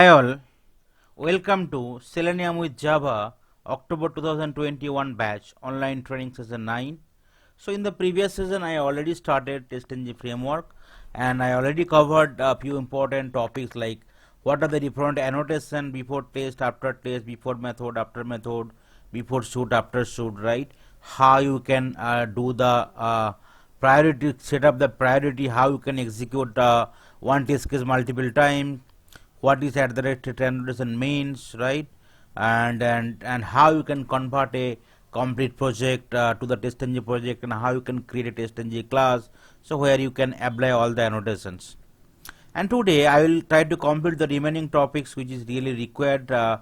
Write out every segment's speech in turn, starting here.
Hi all, welcome to Selenium with Java October 2021 batch online training session 9. So in the previous session I already started TestNG framework and I already covered a few important topics like what are the different annotation before test, after test, before method, after method, before shoot, after shoot, right? How you can do the priority, set up the priority, how you can execute one test case multiple times, what is at the rate annotation means, right? And how you can convert a complete project to the TestNG project, and how you can create a TestNG class, so where you can apply all the annotations. And today I will try to complete the remaining topics which is really required to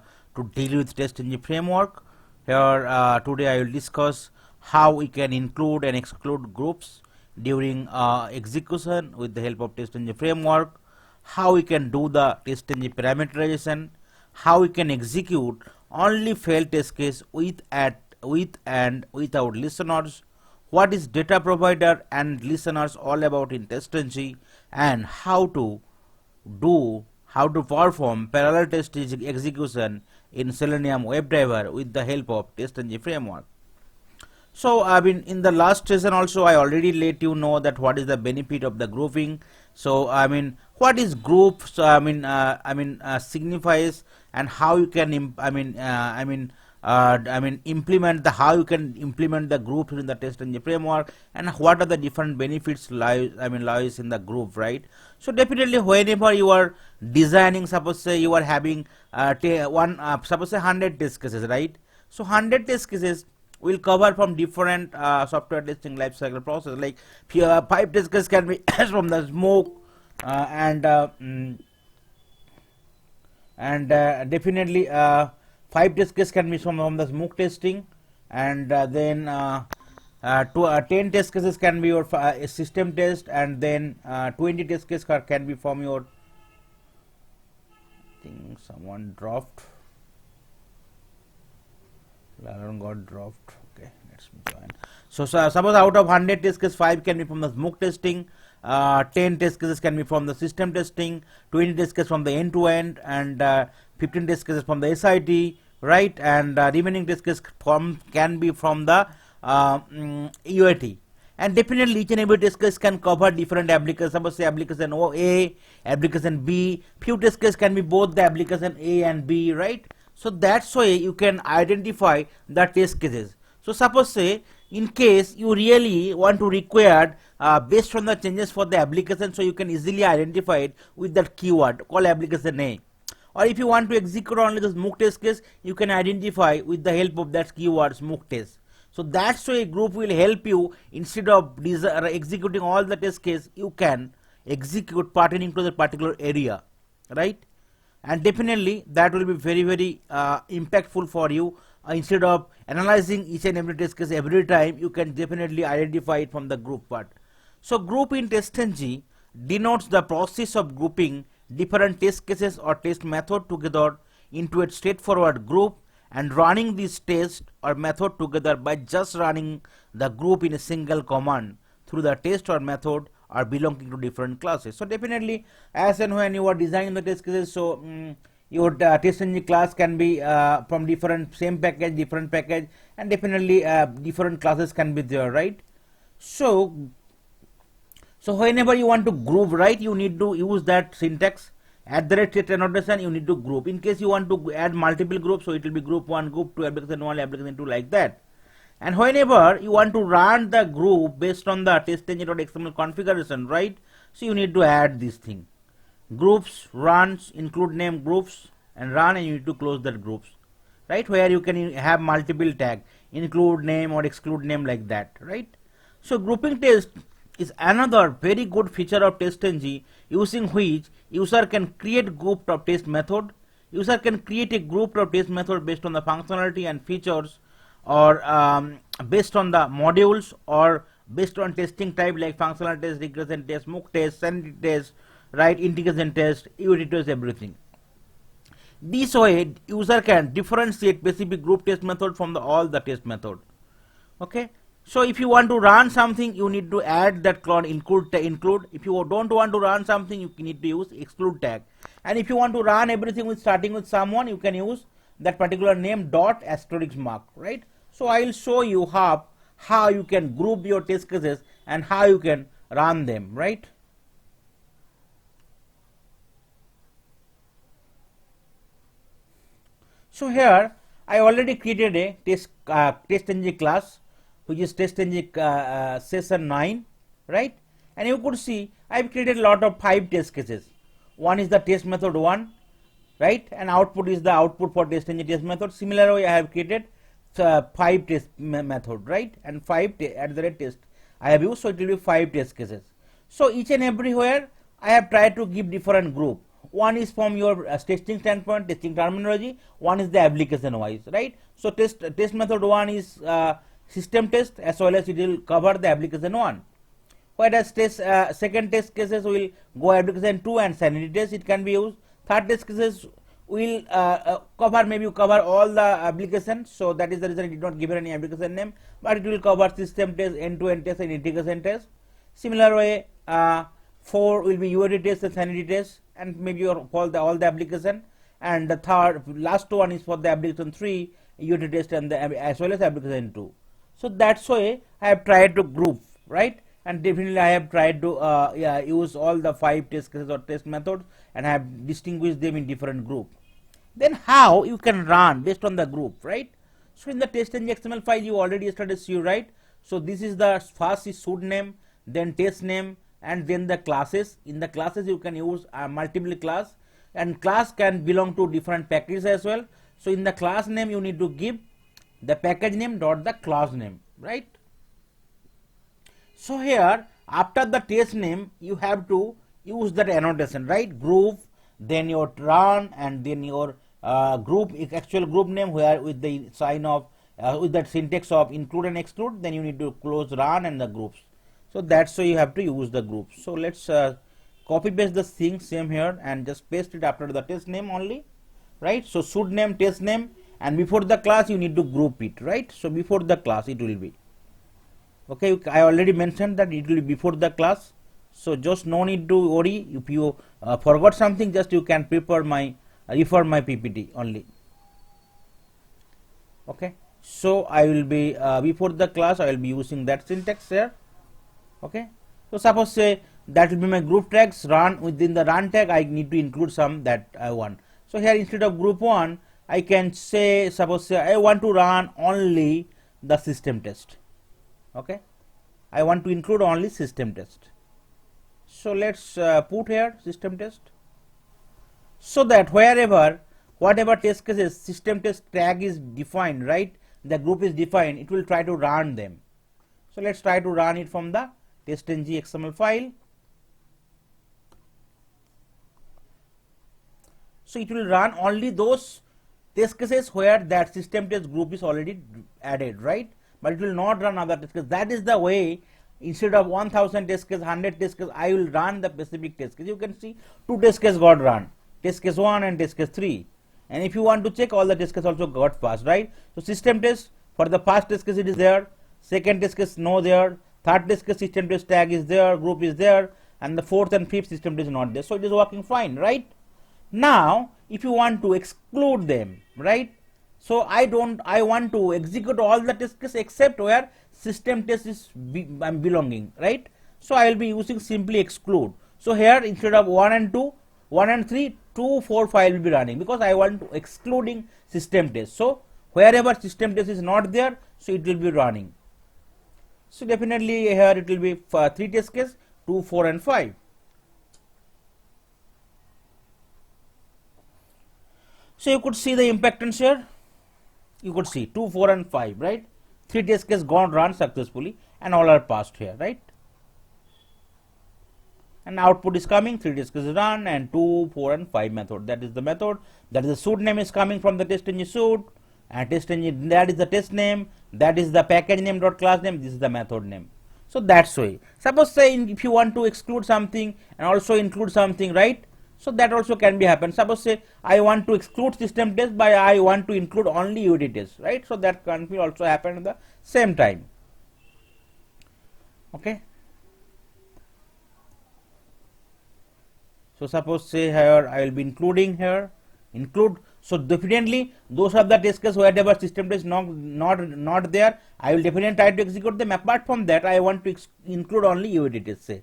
deal with TestNG framework. Here today I will discuss how we can include and exclude groups during execution with the help of TestNG framework, how we can do the TestNG parameterization, how we can execute only failed test case with and without listeners, what is data provider and listeners all about in TestNG, and how to perform parallel test execution in Selenium WebDriver with the help of TestNG framework. So I mean, in the last session also I already let you know that what is the benefit of the grouping. So I mean, what is group? So signifies, and how you can implement the, how you can implement the group in the TestNG framework, and what are the different benefits lies in the group, right? So definitely whenever you are designing, suppose say you are having suppose say 100 test cases, right? So 100 test cases will cover from different software testing lifecycle process. Like 5 test cases can be from the smoke definitely 5 test cases can be from the smoke testing, and then 10 test cases can be your system test, and then 20 test cases can be from your, I think someone dropped. Laron got dropped. Okay, let's join. So suppose out of 100 test cases, 5 can be from the smoke testing, 10 test cases can be from the system testing, 20 test cases from the end-to-end, and 15 test cases from the SIT, right? And remaining test cases can be from the UAT. And definitely each and every test case can cover different applications. Suppose say application A, application B. Few test cases can be both the application A and B, right? So that's why you can identify the test cases. So suppose say in case you really want to require based on the changes for the application, so you can easily identify it with that keyword called application A. Or if you want to execute only the smoke test case, you can identify with the help of that keyword smoke test. So that's why a group will help you. Instead of executing all the test case, you can execute pertaining to the particular area, right? And definitely that will be very impactful for you. Instead of analyzing each and every test case every time, you can definitely identify it from the group part. So group in TestNG denotes the process of grouping different test cases or test method together into a straightforward group, and running this test or method together by just running the group in a single command through the test or method are belonging to different classes. So definitely as and when you are designing the test cases, so your TestNG class can be from different same package, different package, and definitely different classes can be there, right? So whenever you want to group, right, you need to use that syntax at the rate set annotation. You need to group. In case you want to add multiple groups, so it will be group 1, group 2, application 1, application 2, like that. And whenever you want to run the group based on the TestNG.xml configuration, right, so you need to add this thing. Groups, runs, include name groups, and run, and you need to close that groups, right, where you can have multiple tag, include name or exclude name, like that, right? So grouping test is another very good feature of TestNG, using which user can create group of test method. User can create a group of test method based on the functionality and features, or based on the modules, or based on testing type like functional test, regression test, smoke test, sanity test, right, integration test, UAT test, everything. This way user can differentiate specific group test method from all the test method. Okay, So if you want to run something, you need to add that clause include. If you don't want to run something, you need to use exclude tag. And if you want to run everything with starting with someone, you can use that particular name dot asterisk mark, right? So I will show you how you can group your test cases and how you can run them, right? So here I already created a TestNG class, which is TestNG session 9, right? And you could see I have created a lot of 5 test cases. One is the test method 1, right? And output is the output for TestNG test method. Similarly, I have created 5 test method, right? And 5 at the rate test I have used, so it will be 5 test cases. So each and everywhere I have tried to give different group. One is from your testing standpoint, testing terminology. One is the application wise, right? So test method 1 is system test, as well as it will cover the application 1. Whereas second test cases will go application 2 and sanity test, it can be used. Third test cases will cover all the applications. So that is the reason it did not give any application name, but it will cover system test, end-to-end test, and integration test. Similar way, 4 will be UAT test and sanity test, and maybe all the application. And the last one is for the application 3, UAT test, and as well as application 2. So that's why I have tried to group, right? And definitely I have tried to use all the 5 test cases or test methods, and I have distinguished them in different group. Then how you can run based on the group, right? So in the TestNG XML file you already started see, right? So this is the first is suite name, then test name, and then the classes. In the classes you can use multiple class, and class can belong to different packages as well. So in the class name you need to give the package name dot the class name, right? So here after the test name you have to use that annotation, right? Group, then your run, and then your group, actual group name, where with the sign of with that syntax of include and exclude, then you need to close run and the groups. So that's why you have to use the groups. So let's copy paste the thing same here and just paste it after the test name only, right? So suite name, test name, and before the class you need to group it, right? So before the class it will be okay. I already mentioned that it will be before the class, so just no need to worry. If you forgot something, just you can refer my PPT only. Okay, so I will be before the class I will be using that syntax here. Okay, so suppose say that will be my group tags. Run, within the run tag I need to include some that I want. So here instead of group 1 I can say, suppose say I want to run only the system test. Okay, I want to include only system test. So let's put here system test, so that whatever test cases system test tag is defined, right, the group is defined, it will try to run them. So let's try to run it from the TestNG XML file. So it will run only those test cases where that system test group is already added, right? But it will not run other test cases. That is the way, instead of 1000 test cases, 100 test cases, I will run the specific test case. You can see 2 test cases got run, test case 1 and test case 3. And if you want to check, all the test cases also got passed, right? So system test, for the first test case it is there, second test case no there, third test case system test tag is there, group is there, and the fourth and fifth system test is not there. So it is working fine, right? Now if you want to exclude them, right? So I want to execute all the test cases except where system test is belonging, right? So I will be using simply exclude. So here instead of 1 and 2, 1 and 3, 2, 4, 5 will be running, because I want to excluding system test. So wherever system test is not there, so it will be running. So definitely here it will be 3 test case, 2, 4 and 5. So you could see the impactance here. You could see 2, 4 and 5, right? 3 test case gone run successfully and all are passed here, right? And output is coming, 3 test cases run, and 2, 4 and 5 method. That is the method. That is the suite name is coming from the TestNG suite, and TestNG, that is the test name, that is the package name dot class name, this is the method name. So that's why. Suppose say if you want to exclude something and also include something, right? So that also can be happen. Suppose say I want to exclude system test, but I want to include only UAT test, right? So that can be also happen at the same time. Okay. So suppose say here I will be including here include. So definitely those are the test cases wherever system test not there, I will definitely try to execute them. Apart from that, I want to include only UAT test, say.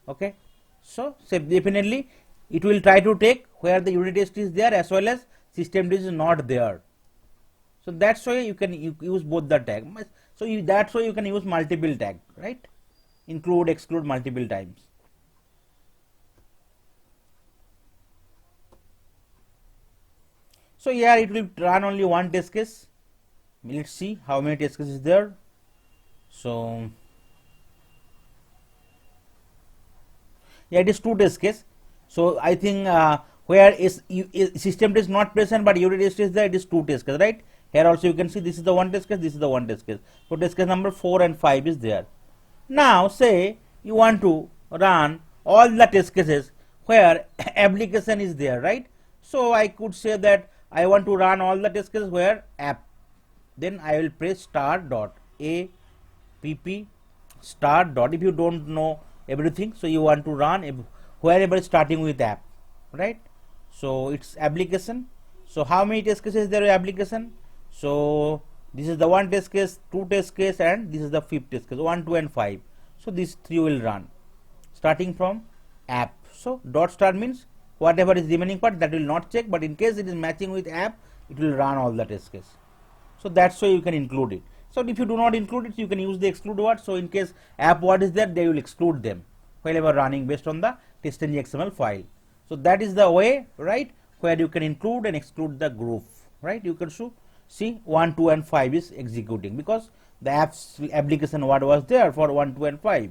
Okay. So say definitely it will try to take where the unit test is there as well as system test is not there. So that's why you can use both the tag. So that's why you can use multiple tag, right? Include, exclude multiple times. So here it will run only one test case. Let's see how many test cases is there. So yeah, it is two test case. So I think where is system test not present but unit test is there, it is two test case, right? Here also you can see this is the one test case, this is the one test case. So test case number 4 and 5 is there. Now say you want to run all the test cases where application is there, right? So I could say that I want to run all the test cases where app. Then I will press start dot app start dot. If you don't know everything, so you want to run wherever starting with app, right? So it's application. So how many test cases there is application? So this is the one test case, two test case, and this is the fifth test case, 1, 2 and 5. So these three will run starting from app. So dot start means whatever is remaining part that will not check, but in case it is matching with app, it will run all the test case. So that's why you can include it. So if you do not include it, you can use the exclude word. So in case app word is there, they will exclude them whenever running based on the testng XML file. So that is the way, right, where you can include and exclude the group, right? You can see 1, 2 and 5 is executing because the application word was there for 1, 2 and 5.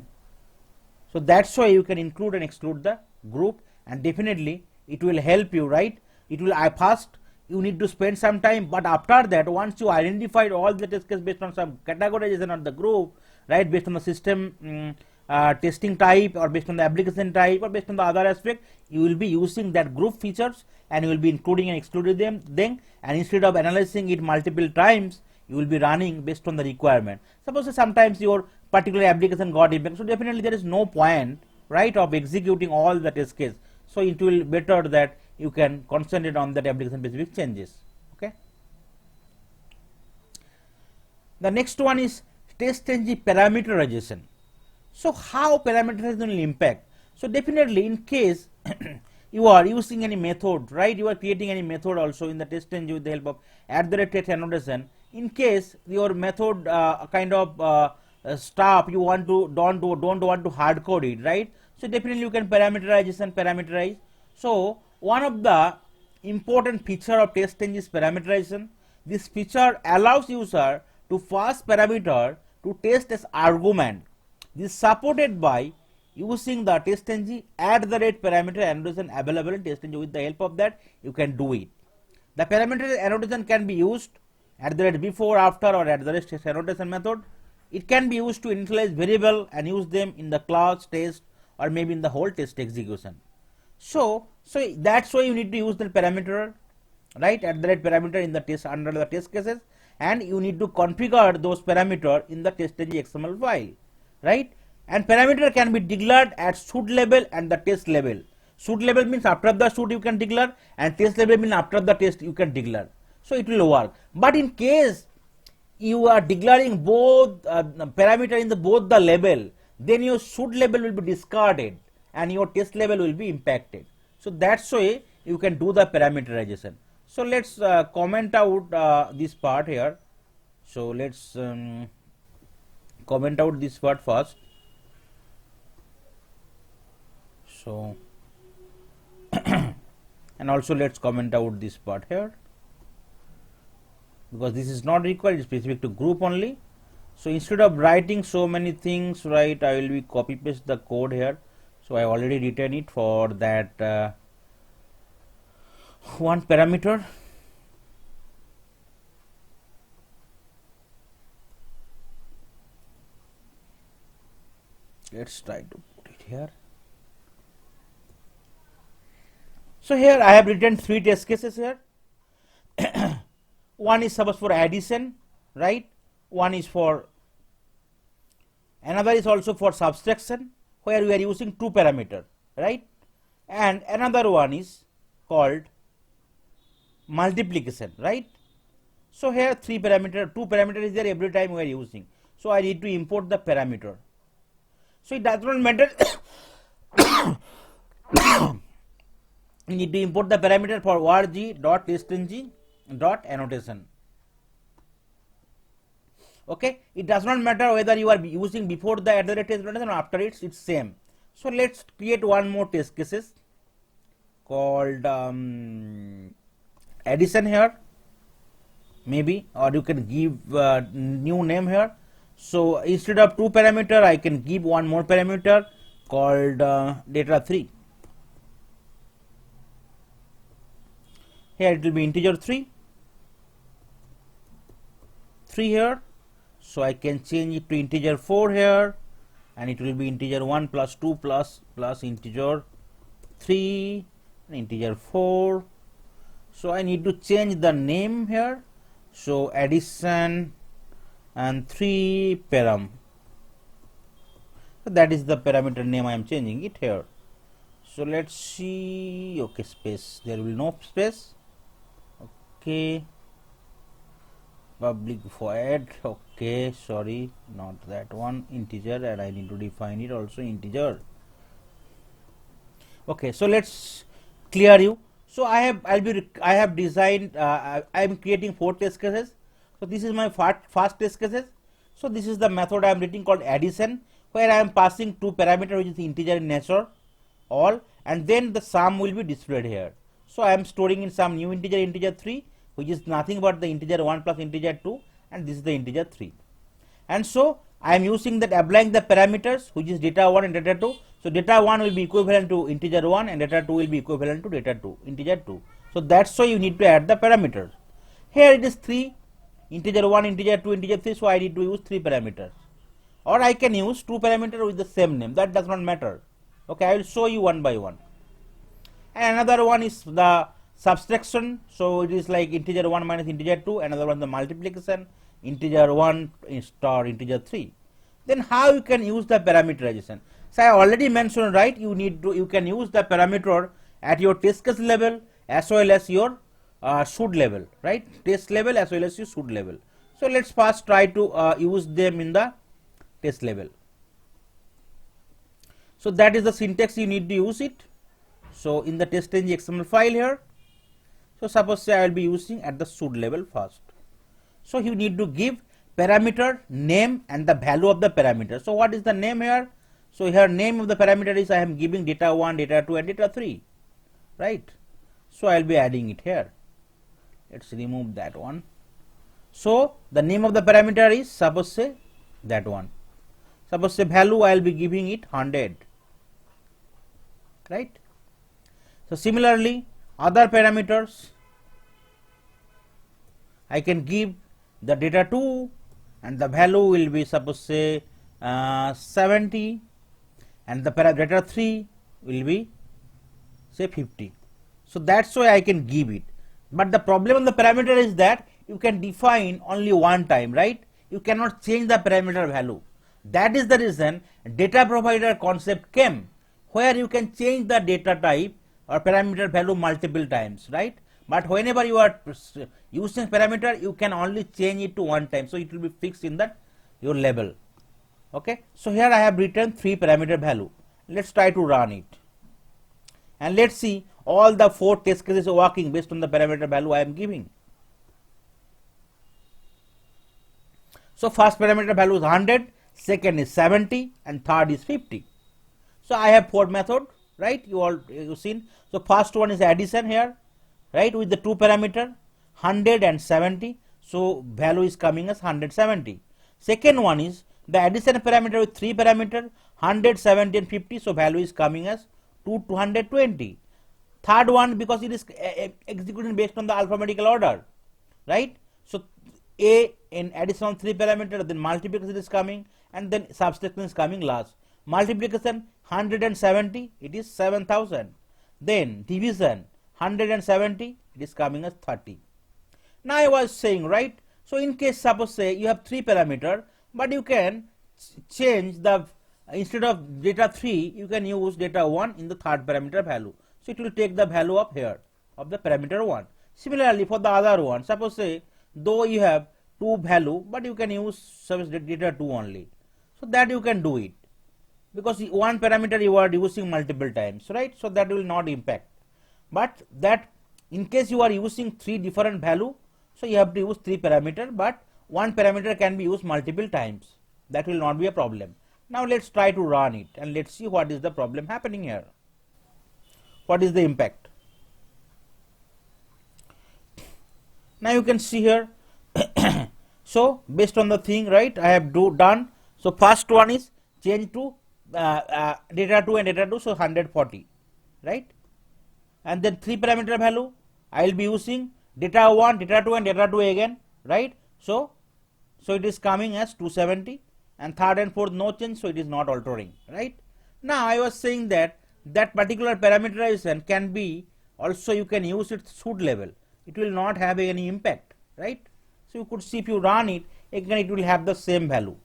So that's why you can include and exclude the group, and definitely it will help you, right? It will first you need to spend some time, but after that, once you identified all the test case based on some categorization of the group, right, based on the system testing type or based on the application type or based on the other aspect, you will be using that group features and you will be including and excluding them. Then, and instead of analyzing it multiple times, you will be running based on the requirement. Suppose sometimes your particular application got impacted, so definitely there is no point, right, of executing all the test case. So it will better that you can concentrate on that application specific changes. Okay. The next one is testng parameterization. So how parameterization will impact? So definitely in case you are using any method, right, you are creating any method also in the testng with the help of @test annotation. In case your method kind of stuff you want to don't want to hard code it, right? So definitely you can parameterize. So one of the important feature of testng is parameterization. This feature allows user to pass parameter to test as argument. This is supported by using the testng @parameter annotation available in testng. With the help of that, you can do it. The parameter annotation can be used before, after, or test annotation method. It can be used to initialize variable and use them in the class, test, or maybe in the whole test execution. So that's why you need to use the parameter, right, parameter in the test under the test cases, and you need to configure those parameter in the testng XML file, right? And parameter can be declared at should level and the test level. Should level means after the should you can declare, and test level means after the test you can declare. So it will work. But in case you are declaring both parameter in the both the level, then your should level will be discarded and your test level will be impacted. So that's why you can do the parameterization. So let's comment out this part here. So let's comment out this part first. So and also let's comment out this part here, because this is not required, it's specific to group only. So instead of writing so many things, right, I will be copy paste the code here. So I already written it for that one parameter. Let's try to put it here. So here I have written 3 test cases here. One is suppose for addition, right? One is for Another is also for subtraction, where we are using two parameter, right? And another one is called multiplication, right? So here two parameter is there every time we are using. So I need to import the parameter. So it does not matter. You need to import the parameter for varg.testng.annotation. Okay, it does not matter whether you are using before the @test annotation or after it, it's same. So let's create one more test cases called addition here, maybe, or you can give new name here. So instead of two parameter, I can give one more parameter called data3. Here it will be integer 3 here. So I can change it to integer 4 here, and it will be integer 1 plus 2 plus integer 3 and integer 4. So I need to change the name here. So addition and 3 param. So that is the parameter name I am changing it here. So let's see. Okay, space. There will be no space. Okay. Public void. Okay, sorry, not that one. Integer, and I need to define it also integer. Okay, so let's clear you. So I have designed. I am creating 4 test cases. So this is my first test cases. So this is the method I am writing called addition, where I am passing two parameter which is integer in nature, all, and then the sum will be displayed here. So I am storing in some new integer 3, which is nothing but the integer 1 plus integer 2, and this is the integer 3. And so I am using that, applying the parameters which is data 1 and data 2. So data 1 will be equivalent to integer 1 and data 2 will be equivalent to data 2, integer 2. So that's why you need to add the parameters. Here it is 3, integer 1, integer 2, integer 3, so I need to use 3 parameters. Or I can use 2 parameters with the same name, that does not matter. Okay, I will show you one by one. And another one is the subtraction. So it is like integer 1 minus integer 2, another one the multiplication, integer 1 star integer 3. Then how you can use the parameterization? So I already mentioned, right, you can use the parameter at your test case level as well as your should level, right? Test level as well as your should level. So let's first try to use them in the test level. So that is the syntax you need to use it. So in the test.ng XML file here, so suppose say I will be using at the should level first. So you need to give parameter name and the value of the parameter. So what is the name here? So here name of the parameter is I am giving data 1, data 2 and data 3, right? So I will be adding it here. Let's remove that one. So the name of the parameter is suppose say that one. Suppose say value I will be giving it 100, right? So similarly other parameters I can give the data 2 and the value will be suppose say 70, and the data 3 will be say 50. So that's why I can give it. But the problem on the parameter is that you can define only one time, right? You cannot change the parameter value. That is the reason data provider concept came, where you can change the data type or parameter value multiple times, right? But whenever you are using parameter, you can only change it to one time, so it will be fixed in that your level. Okay, so here I have written 3 parameter value. Let's try to run it, and let's see all the 4 test cases working based on the parameter value I am giving. So first parameter value is 100, second is 70, and third is 50. So I have 4 method, right? You seen. So first one is addition here, right, with the 2 parameter 100 and 70. So value is coming as 170. Second one is the addition parameter with 3 parameter 100, 70 and 50. So value is coming as 220. Third one, because it is executing based on the alphabetical order, right? So A in addition 3 parameter, then multiplication is coming, and then subtraction is coming last. Multiplication 170, it is 7000. Then division 170, it is coming as 30. Now I was saying, right, so in case suppose say you have 3 parameter, but you can change the, instead of data 3 you can use data 1 in the third parameter value. So it will take the value of here of the parameter 1. Similarly for the other one, suppose say though you have 2 value but you can use service data 2 only, so that you can do it because one parameter you are using multiple times, right? So that will not impact. But that in case you are using 3 different value, so you have to use 3 parameter, but one parameter can be used multiple times. That will not be a problem. Now let's try to run it and let's see what is the problem happening here. What is the impact? Now you can see here. So based on the thing, right, I have done. So first one is change to data 2 and data 2, so 140, right? And then 3 parameter value I will be using data 1, data 2 and data 2 again, right? So it is coming as 270, and third and fourth no change, so it is not altering, right? Now I was saying that that particular parameterization can be also, you can use it suit level, it will not have any impact, right? So you could see if you run it again, it will have the same value.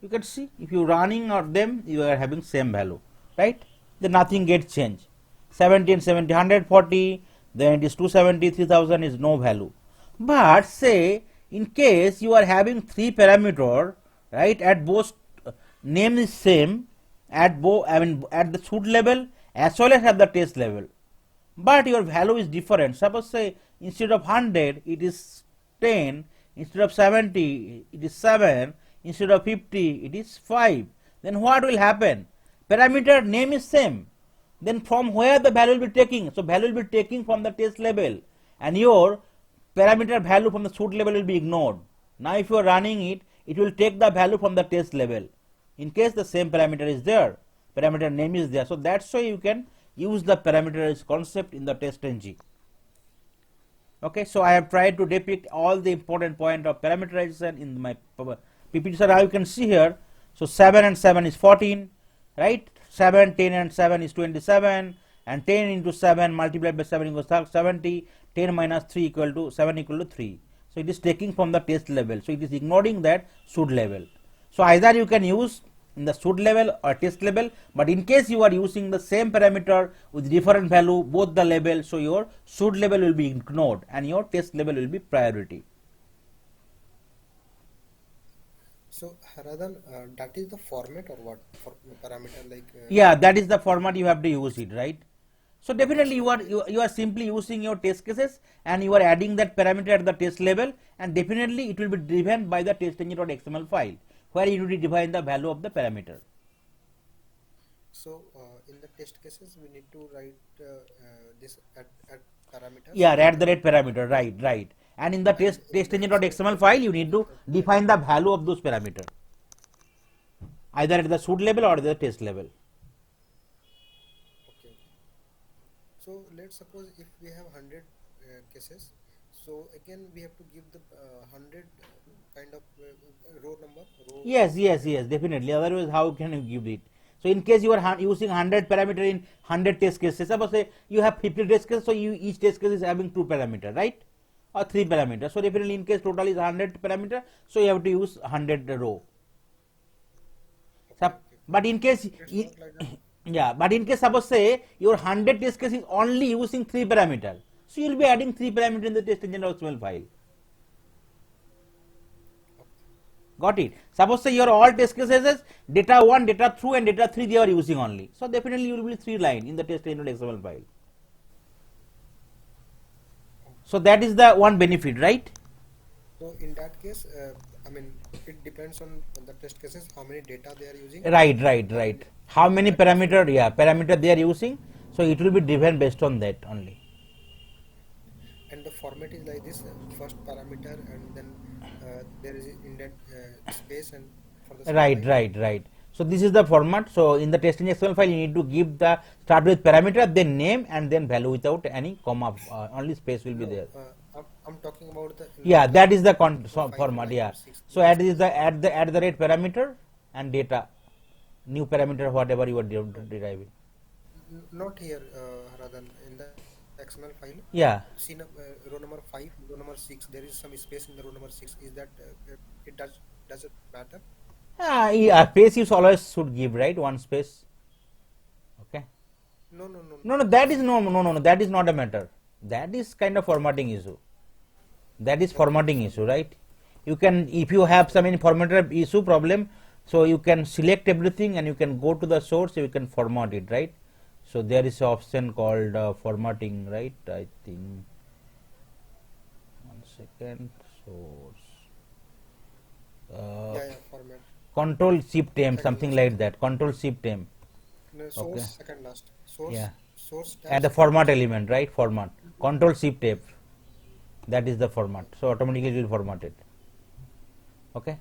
You can see if you running or them, you are having same value, right? Then nothing gets changed. 70 and 70, 140, then it is 270, 3000 is no value. But say in case you are having 3 parameter, right, at both name is same at both, I mean at the suit level as well as at the test level, but your value is different. Suppose say instead of 100 it is 10, instead of 70 it is 7, instead of 50 it is 5, then what will happen? Parameter name is same, then from where the value will be taking? So value will be taking from the test level, and your parameter value from the suit level will be ignored. Now if you are running it, it will take the value from the test level in case the same parameter is there, parameter name is there. So that's why you can use the parameterized concept in the TestNG. Okay, so I have tried to depict all the important point of parameterization in my PPT. So now you can see here, so 7 and 7 is 14, right? 7, 10 and 7 is 27, and 10 into 7 multiplied by 7 equals 70, 10 minus 3 equal to 7 equal to 3. So it is taking from the test level, so it is ignoring that suit level. So either you can use in the suit level or test level, but in case you are using the same parameter with different value both the level, so your suit level will be ignored and your test level will be priority. So Haradhan, that is the format or what for parameter like? Yeah, that is the format you have to use it, right? So definitely you are simply using your test cases and you are adding that parameter at the test level, and definitely it will be driven by the TestNG.xml file where you need to define the value of the parameter. So in the test cases we need to write this at parameters. Yeah, at the rate parameter, right. And in the TestNG.xml file you need to define the value of those parameter either at the suit level or the test level. Okay. So let's suppose if we have 100 cases, so again we have to give the 100 kind of row number. Yes, definitely. Otherwise, how can you give it? So in case you are using 100 parameter in 100 test cases, suppose say you have 50 test cases, so each test case is having 2 parameter, right? Or 3 parameter. So definitely in case total is 100 parameter, so you have to use 100 row. Okay. But in case, yeah, but in case suppose say your 100 test case is only using 3 parameter, so you will be adding 3 parameter in the TestNG.xml file. Got it? Suppose say your all test cases data 1, data 2 and data 3 they are using only. So definitely you will be 3 line in the TestNG.xml file. So that is the one benefit, right? So in that case, I mean it depends on the test cases how many data they are using. Right. How many parameter? Yeah, parameter they are using. So it will be driven based on that only. And the format is like this: first parameter, and then there is indent space, and for the Right. So this is the format. So in the TestNG.xml file, you need to give the start with parameter, then name, and then value without any comma. Only space will be no, there. I'm talking about the Yeah, that is the file format. Yeah. 6. So add is the at the rate parameter and data, new parameter whatever you are deriving. Not here, Radhan. In the XML file. Yeah. See, row number 5, row number 6, there is some space in the row number 6. Is that it does it matter? Yeah, space you always should give, right? One space. Okay. No, no, no, no. No, no, that is See, no, that is not a matter. That is kind of formatting issue. That is okay, formatting sorry. issue, right? You can, if you have some any formatter issue problem, so you can select everything and you can go to the source, you can format it, right? So there is an option called formatting, right? I think, one second, source, uh, Yeah, yeah, format. control shift m, Second something last. like that, control shift m. No, source, Okay. second last. Source, Yeah. source tab, And the second format last. element, right? Format, control shift f, that is the format, so automatically it will format it. Okay.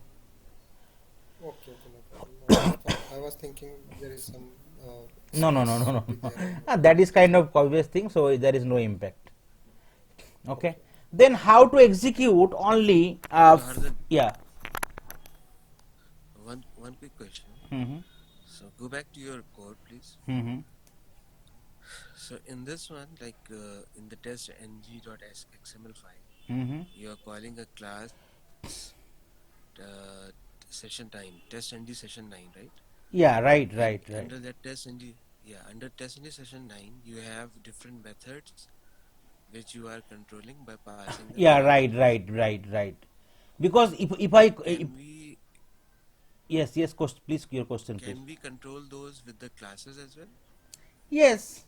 Okay, okay, no problem. I was thinking there is some No, no, no, space no, no. should be there or not. That is kind of obvious thing, so there is no impact. Okay. Okay. Then how to execute only? So Hardin, Yeah. one quick question. Mm-hmm. So go back to your code, please. Mm-hmm. So in this one, like in the test ng.xml file, Mm-hmm. you are calling a class uh, session 9, test ng session 9, right? Yeah. Right. And Right. Right. under that test ng, yeah, under test ng session 9, you have different methods which you are controlling by passing the Yeah. parameter. Right. Right. Right. Right. Because if I if, Can we yes, yes, please, your question, please. can we control those with the classes as well? Yes.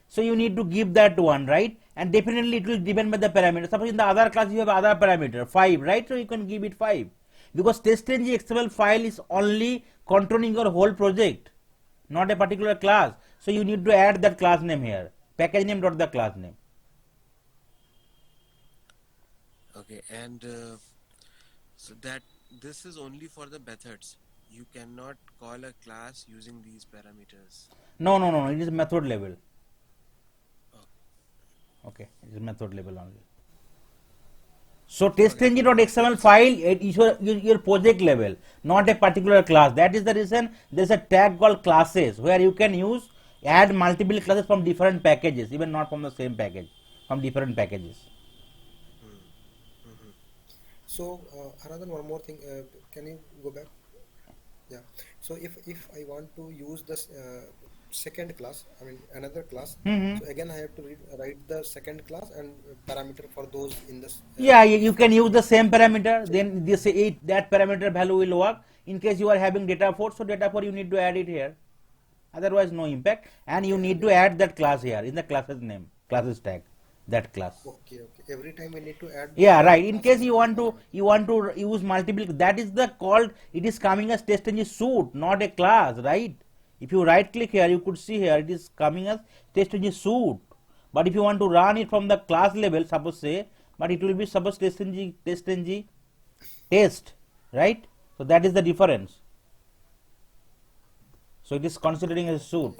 So you need to give that one, right? And definitely it will depend by the parameter. Suppose in the other class you have other parameter 5, right? So you can give it 5 because testng XML file is only controlling your whole project, not a particular class. So you need to add that class name here, package name dot the class name. Okay, and so that this is only for the methods. You cannot call a class using these parameters. No, no, no, no. It is method level. Oh, Okay, it is method level only. So okay. testng.xml file is your project level, not a particular class. That is the reason there is a tag called classes where you can use add multiple classes from different packages, even not from the same package, from different packages. Hmm. Hmm. So, another one more thing. Can you go back? Yeah. So if I want to use this second class, I mean another class, Hmm. so again I have to write the second class and parameter for those in this Yeah, you can use second the class. same parameter. Then this that parameter value will work. In case you are having data 4, so data 4 you need to add it here. Otherwise, no impact. And you Okay, need and to add that class here in the classes name, classes tag, that class. okay, okay. Every time we need to add Yeah, the right. In case classes you and want to parameter. use multiple, that is the called, it is coming as test engine suite, not a class, right? If you right click here, you could see here it is coming as test engine suite. But if you want to run it from the class level, suppose say, but it will be suppose test engine test, right? So that is the difference. So it is considering as a suite.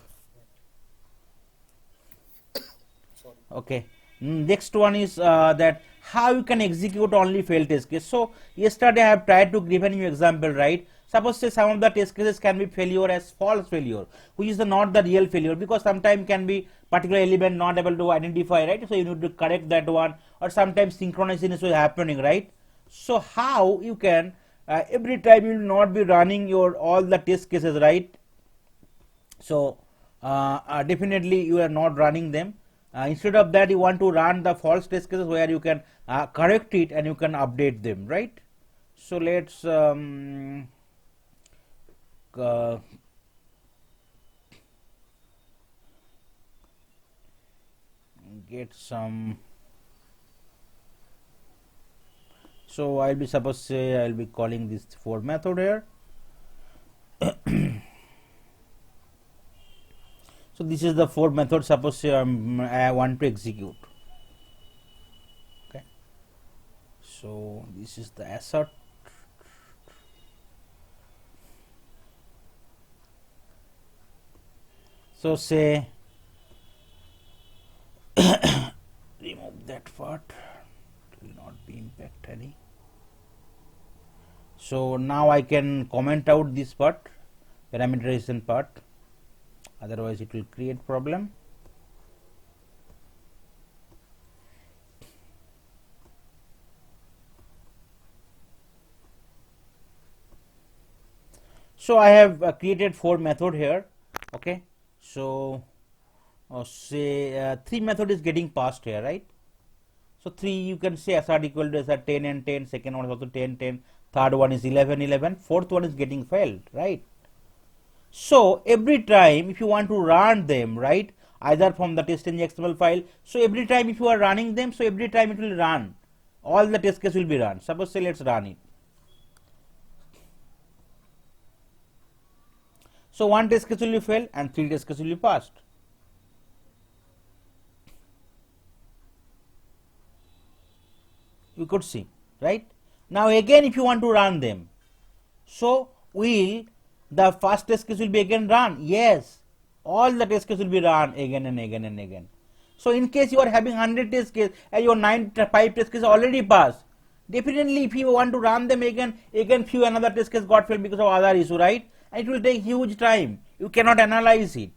Okay, sorry. Okay. Next one is that how you can execute only failed test case. So yesterday I have tried to give an example, right? Suppose say some of the test cases can be failure as false failure, which is not the real failure, because sometimes can be particular element not able to identify, right? So you need to correct that one, or sometimes synchronization is happening, right? So how you can every time you will not be running your all the test cases, right? So definitely you are not running them. Instead of that, you want to run the false test cases where you can correct it and you can update them, right? So let's uh, get some. So I'll be suppose say I'll be calling this for method here. So this is the 4 method. Suppose say I want to execute. Okay. So this is the assert. So say remove that part. It will not be impact any. So now I can comment out this part, parameterization part. Otherwise it will create problem. So I have created 4 method here. Okay, so say 3 method is getting passed here, right? So 3 you can say assert equal to assert 10 and 10, second one is also 10 10, third one is 11 11, fourth one is getting failed, right? So every time if you want to run them, right, either from the test XML file, so every time if you are running them, so every time it will run, all the test case will be run. Suppose say let's run it. So 1 test case will be failed and 3 test case will be passed. You could see, right? Now again if you want to run them, so will the first test case will be again run? Yes, all the test case will be run again and again and again. So in case you are having 100 test case and your 5 test case already passed, definitely if you want to run them again few another test case got failed because of other issue, right? And it will take huge time. You cannot analyze it.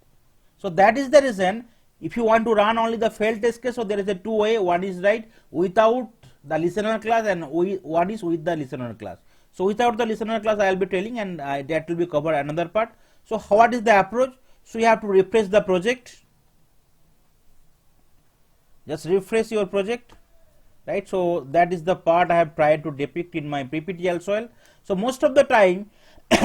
So that is the reason if you want to run only the failed test case, so there is a 2 way. One is right without the listener class and one is with the listener class. So without the listener class I will be telling, and that will be covered another part. So what is the approach? So you have to refresh the project. Just refresh your project, right? So that is the part I have tried to depict in my PPT also. So most of the time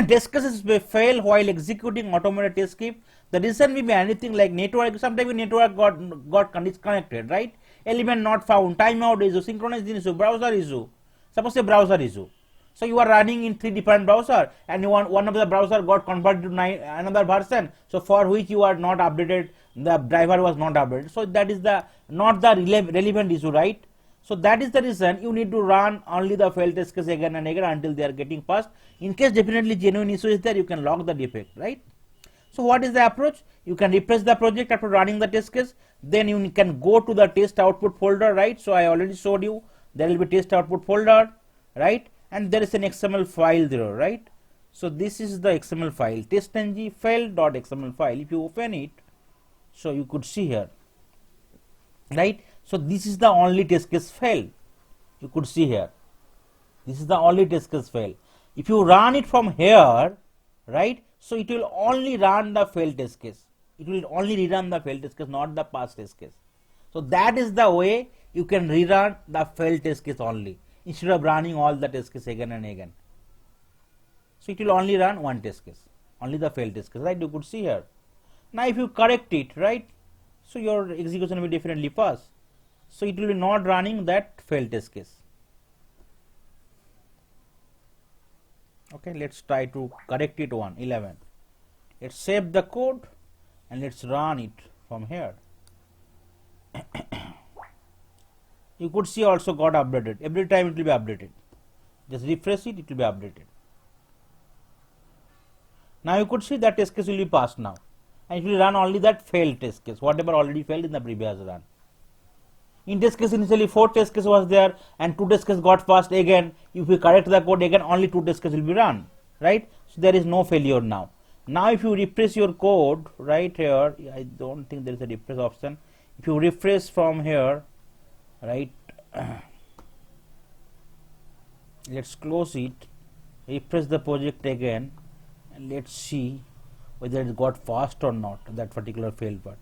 test cases may fail while executing automated test script. The reason may be anything like network. Sometimes network got disconnected, right? Element not found, timeout issue, synchronization issue, browser issue. Suppose a browser issue. So you are running in 3 different browser and you want one of the browser got converted to another version. So for which you are not updated, the driver was not updated. So that is the not the relevant issue, right? So that is the reason you need to run only the failed test case again and again until they are getting passed. In case definitely genuine issue is there, you can log the defect, right? So what is the approach? You can refresh the project after running the test case. Then you can go to the test output folder, right? So I already showed you there will be test output folder, right? And there is an XML file there, right? So this is the XML file, testng fail.xml file. If you open it, so you could see here, right? So this is the only test case fail. You could see here. This is the only test case fail. If you run it from here, right? So it will only run the failed test case. It will only rerun the failed test case, not the past test case. So that is the way you can rerun the failed test case only, instead of running all the test case again and again. So it will only run one test case, only the failed test case, right? You could see here. Now if you correct it, right? So your execution will definitely pass. So it will be not running that failed test case. Okay, let's try to correct it 11. Let's save the code and let's run it from here. You could see also got updated. Every time it will be updated. Just refresh it, it will be updated. Now you could see that test case will be passed now. And it will run only that failed test case, whatever already failed in the previous run. In this case initially 4 test case was there and 2 test case got passed again. If you correct the code again, only 2 test case will be run, right? So there is no failure now. Now if you refresh your code right here, I don't think there is a refresh option. If you refresh from here, right, let's close it, refresh the project again, and let's see whether it got fast or not, that particular failed part.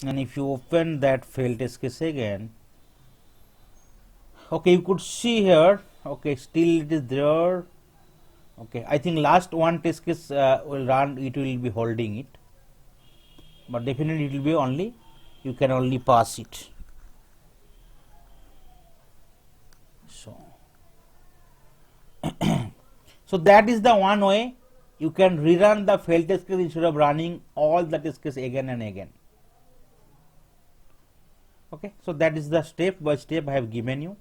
And if you open that failed test case again, okay, you could see here, okay, still it is there. Okay, I think last one test case will run, it will be holding it, but definitely it will be only, you can only pass it. So so that is the one way you can rerun the failed test case instead of running all the test case again and again. Okay, so that is the step by step I have given you.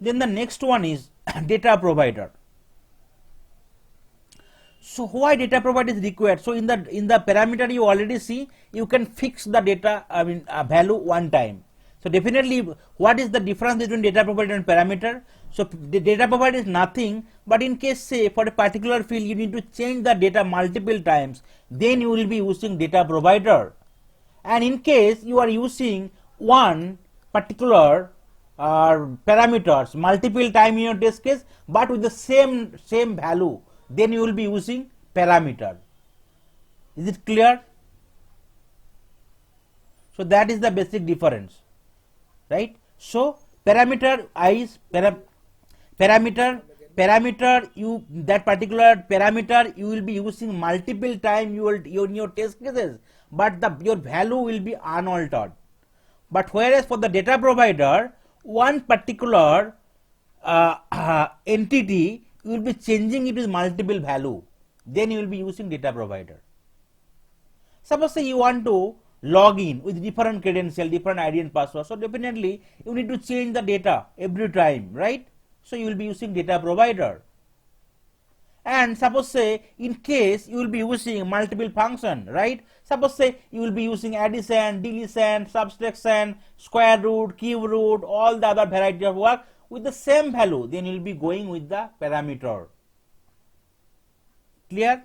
Then the next one is data provider. So why data provider is required? So in the parameter you already see, you can fix the data value one time. So definitely, what is the difference between data provider and parameter? So the data provider is nothing, but in case say for a particular field you need to change the data multiple times, then you will be using data provider. And in case you are using one particular parameters multiple time in your test case, but with the same value, then you will be using parameter. Is it clear? So that is the basic difference, right? So parameter is parameter, you that particular parameter you will be using multiple time you will in your test cases, but your value will be unaltered. But whereas for the data provider, one particular entity you will be changing it with multiple value, then you will be using data provider. Suppose say you want to log in with different credential, different ID and password, so definitely you need to change the data every time, right? So you will be using data provider. And suppose say in case you will be using multiple function, right? Suppose say you will be using addition, deletion, subtraction, square root, cube root, all the other variety of work with the same value, then you will be going with the parameter. Clear?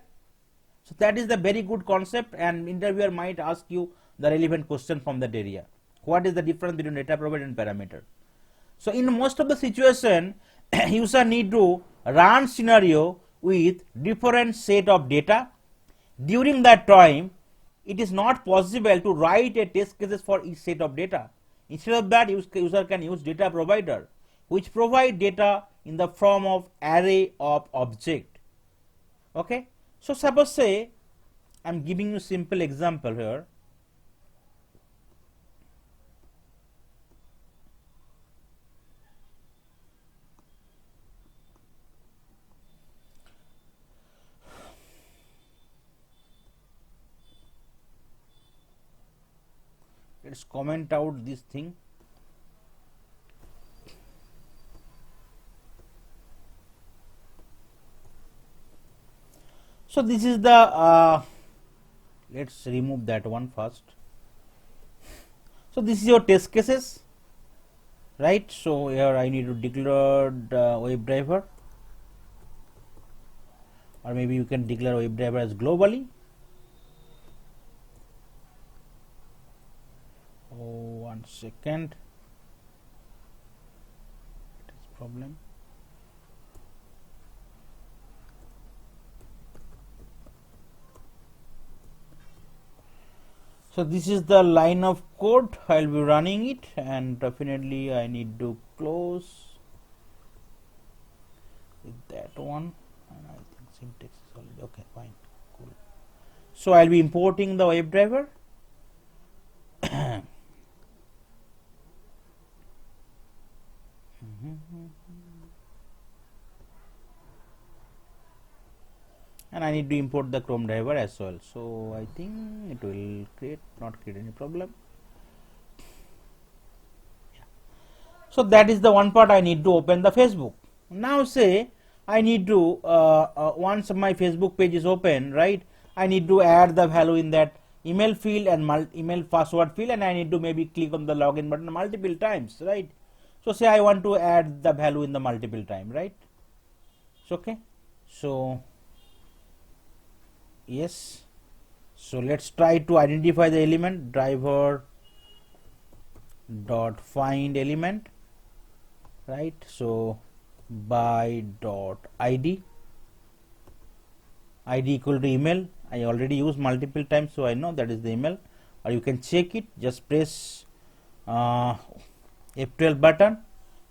So that is the very good concept, and interviewer might ask you the relevant question from that area. What is the difference between data provider and parameter? So in most of the situation, user need to run scenario with different set of data. During that time, it is not possible to write a test cases for each set of data. Instead of that, user can use data provider, which provide data in the form of array of object. Okay. So suppose say I am giving you simple example here. Let's comment out this thing. So this is the let's remove that one first. So this is your test cases, right? So here I need to declare the WebDriver, or maybe you can declare WebDriver as globally. Oh, 1 second. It is problem. So this is the line of code I will be running it, and definitely I need to close with that one, and I think syntax is already okay, fine, cool. So I will be importing the WebDriver. And I need to import the Chrome driver as well. So I think it will not create any problem. Yeah. So that is the one part I need to open the Facebook. Now say I need to once my Facebook page is open, right? I need to add the value in that email field and email password field, and I need to maybe click on the login button multiple times, right? So say I want to add the value in the multiple time, right? It's okay. So yes, so let's try to identify the element. Driver dot find element, right? So by dot id equal to email. I already used multiple times, so I know that is the email, or you can check it. Just press F12 button,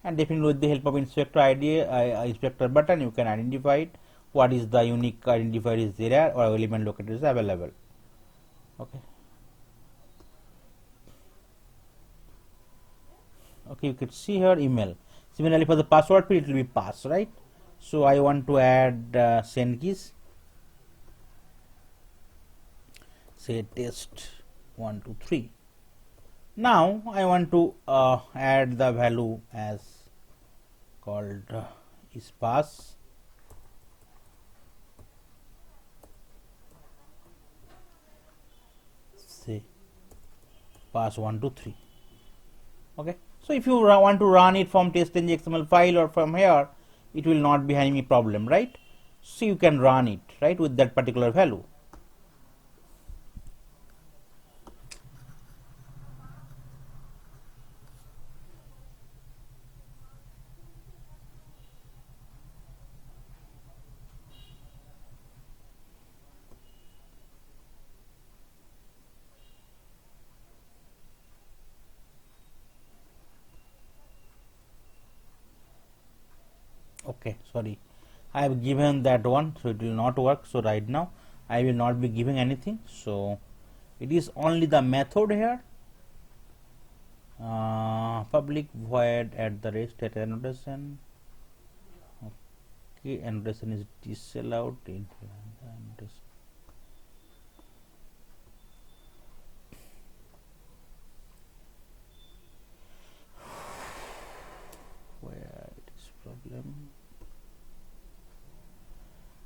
and definitely with the help of inspector ID inspector button you can identify it. What is the unique identifier is there, or element locator is available. Okay. Okay, you can see here email. Similarly for the password field it will be pass, right? So I want to add send keys. Say test 1 2 3. Now I want to add the value as called is pass. Say pass 1 2 3. Okay. So if you want to run it from test.ng XML file or from here, it will not be having any problem, right? So you can run it, right, with that particular value. Okay, sorry, I have given that one, so it will not work. So right now I will not be giving anything, so it is only the method here. Public void at the rest at annotation. Okay, annotation is disallowed in annotation. Where it is problem?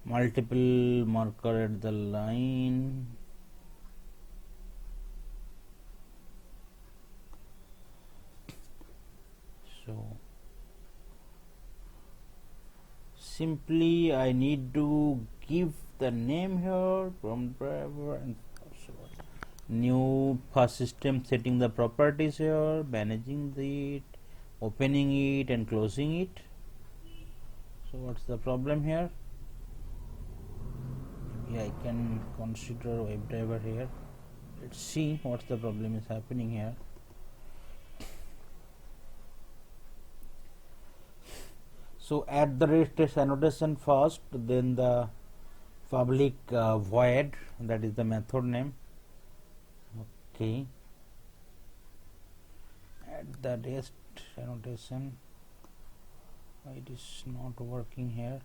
Multiple marker at the line. So simply I need to give the name here from driver and password. New first system, setting the properties here, managing it, opening it and closing it. So what's the problem here? Maybe I can consider WebDriver here. Let's see what's the problem is happening here. So at the rate test annotation first, then the public void, that is the method name. Okay, at the rest annotation, why it is not working here?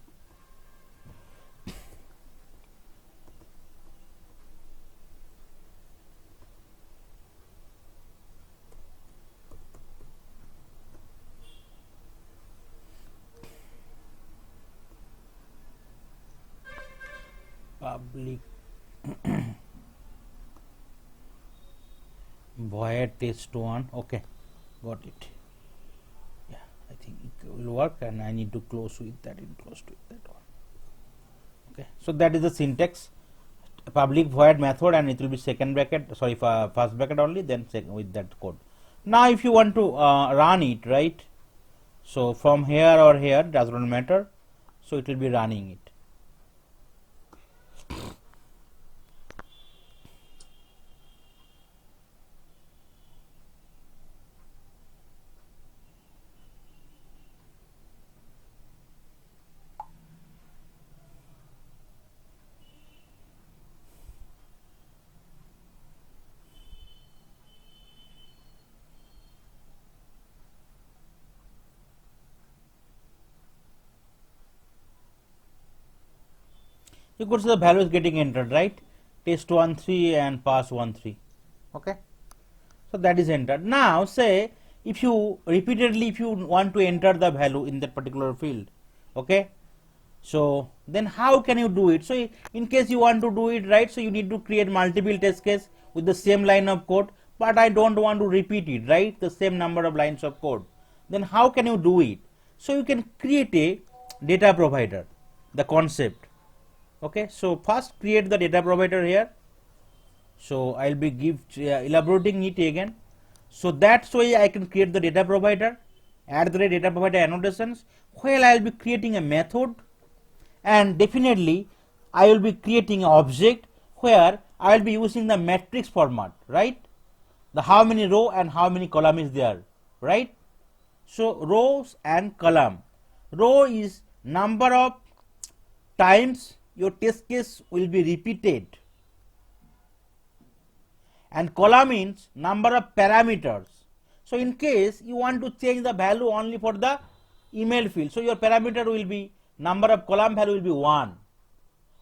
Public void test1. Okay, got it. Yeah, I think it will work, and I need to close with that and close with that one. Okay, so that is the syntax. Public void method, and it will be second bracket, sorry, first bracket only, then second with that code. Now if you want to run it, right, so from here or here does not matter, so it will be running it. You could see the values getting entered, right? Test 1 3 and pass 1 3. Okay, so that is entered. Now say if you repeatedly, if you want to enter the value in that particular field, okay, so then how can you do it? So in case you want to do it, right, so you need to create multiple test case with the same line of code, but I don't want to repeat it, right, the same number of lines of code. Then how can you do it? So you can create a data provider, the concept. Okay, so first create the data provider here. So I'll be elaborating it again. So that's why I can create the data provider, add the data provider annotations. While I'll be creating a method, and definitely I will be creating an object where I will be using the matrix format, right? The how many row and how many column is there, right? So rows and column. Row is number of times your test case will be repeated, and column means number of parameters. So in case you want to change the value only for the email field, so your parameter will be number of column value will be 1,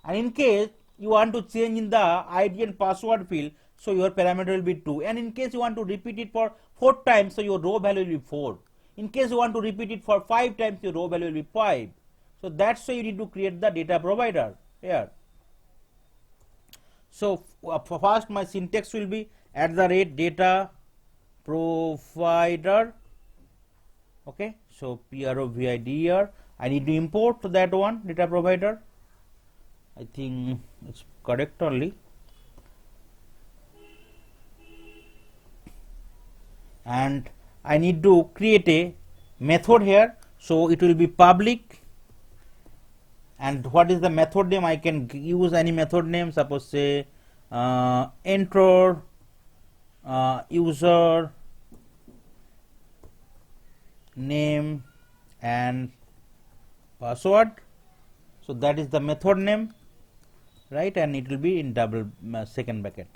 and in case you want to change in the ID and password field, so your parameter will be 2, and in case you want to repeat it for 4 times, so your row value will be 4. In case you want to repeat it for 5 times, your row value will be 5. So that's why you need to create the data provider here. So first my syntax will be at the rate data provider. Okay, so provider, I need to import that one data provider. I think it's correct only, and I need to create a method here. So it will be public, and what is the method name? I can use any method name, suppose say enter user name and password. So that is the method name, right, and it will be in double second bracket.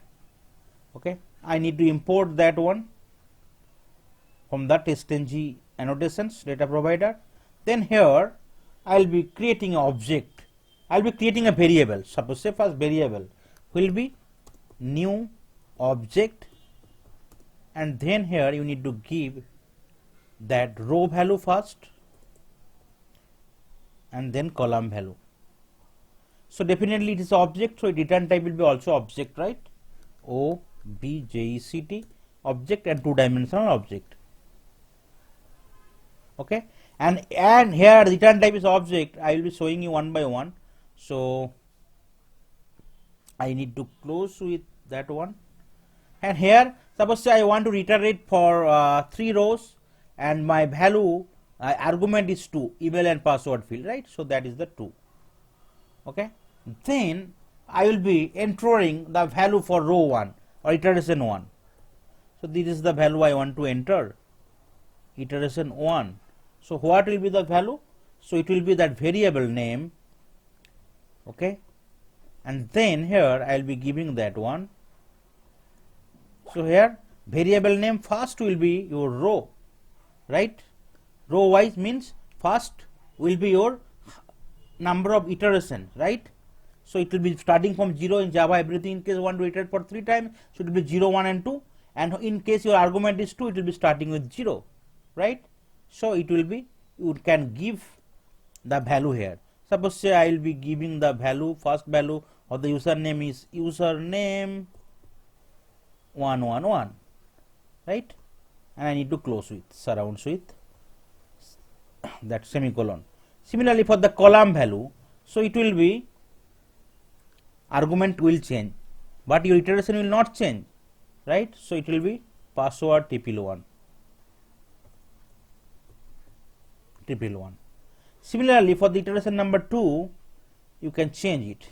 Okay, I need to import that one from the testng annotations data provider. Then here I will be creating an object. I will be creating a variable. Suppose say first variable will be new object, and then here you need to give that row value first and then column value. So definitely it is object, so return type will be also object, right? object, object and 2-dimensional object. Okay, and here return type is object. I will be showing you one by one. So I need to close with that one, and here suppose say I want to reiterate for 3 rows and my value argument is 2, email and password field, right? So that is the 2. Okay, then I will be entering the value for row 1 or iteration 1. So this is the value I want to enter, iteration 1. So what will be the value? So it will be that variable name. Okay, and then here I will be giving that one. So here variable name first will be your row, right? Row wise means first will be your number of iteration, right? So it will be starting from 0 in Java. Everything in case you want to iterate for 3 times, so it will be 0, 1 and 2, and in case your argument is 2, it will be starting with 0, right? So it will be, you can give the value here. Suppose say I will be giving the value, first value of the username is username 111, right? And I need to close with, surrounds with that semicolon. Similarly for the column value, so it will be argument will change, but your iteration will not change, right? So it will be password triple1. Similarly for the iteration number 2, you can change it.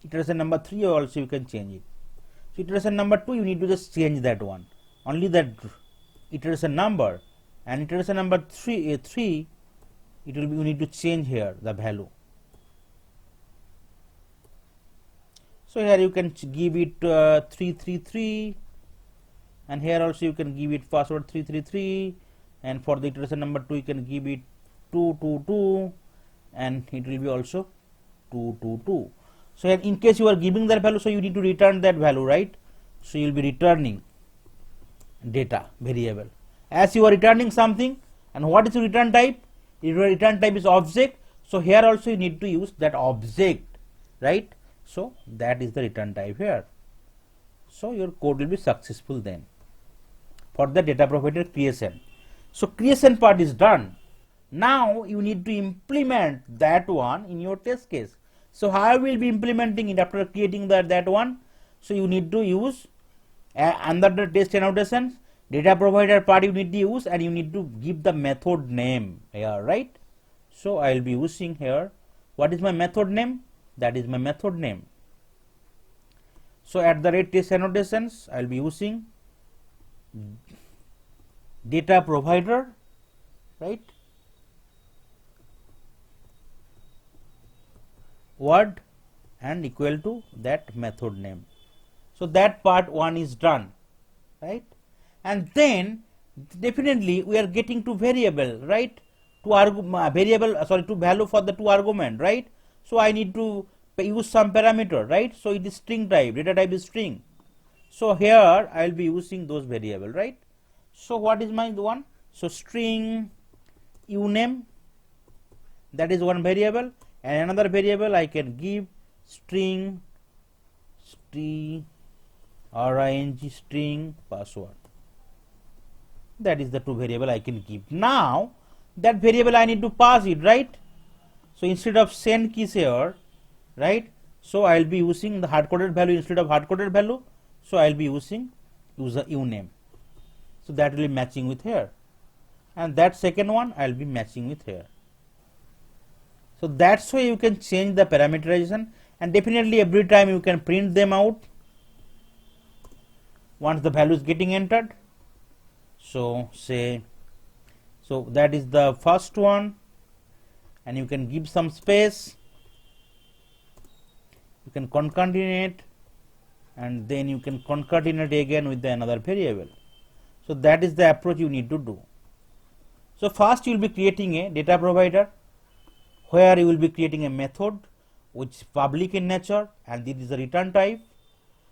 Iteration number 3 also you can change it. So iteration number 2, you need to just change that one, only that iteration number, and iteration number 3 it will be, you need to change here the value. So here you can give it 333, and here also you can give it password 333, and for the iteration number 2 you can give it 222, and it will be also 222. So here in case you are giving that value, so you need to return that value, right? So you will be returning data variable as you are returning something. And what is your return type? Your return type is object, so here also you need to use that object, right? So that is the return type here. So your code will be successful then for the data provider creation. So creation part is done. Now you need to implement that one in your test case. So how I will be implementing it after creating that one? So you need to use under the test annotations, data provider part you need to use, and you need to give the method name here, right? So I will be using here, what is my method name? That is my method name. So at the rate test annotations, I will be using data provider, right? Word and equal to that method name. So that part 1 is done, right? And then definitely we are getting to variable, right? To to value for the 2 argument, right? So I need to use some parameter, right? So it is string type, data type is string. So here I will be using those variable, right? So what is my one? So string uname, that is one variable, and another variable I can give string ring string password. That is the 2 variable I can give. Now that variable I need to pass it, right? So instead of send keys here, right? So I will be using the hard coded value instead of hard coded value. So I will be using user uname. So that will be matching with here, and that second one I will be matching with here. So that's why you can change the parameterization, and definitely every time you can print them out once the value is getting entered. So say So that is the first one, and you can give some space, you can concatenate, and then you can concatenate again with the another variable. So that is the approach you need to do. So first you will be creating a data provider where you will be creating a method which is public in nature, and this is a return type,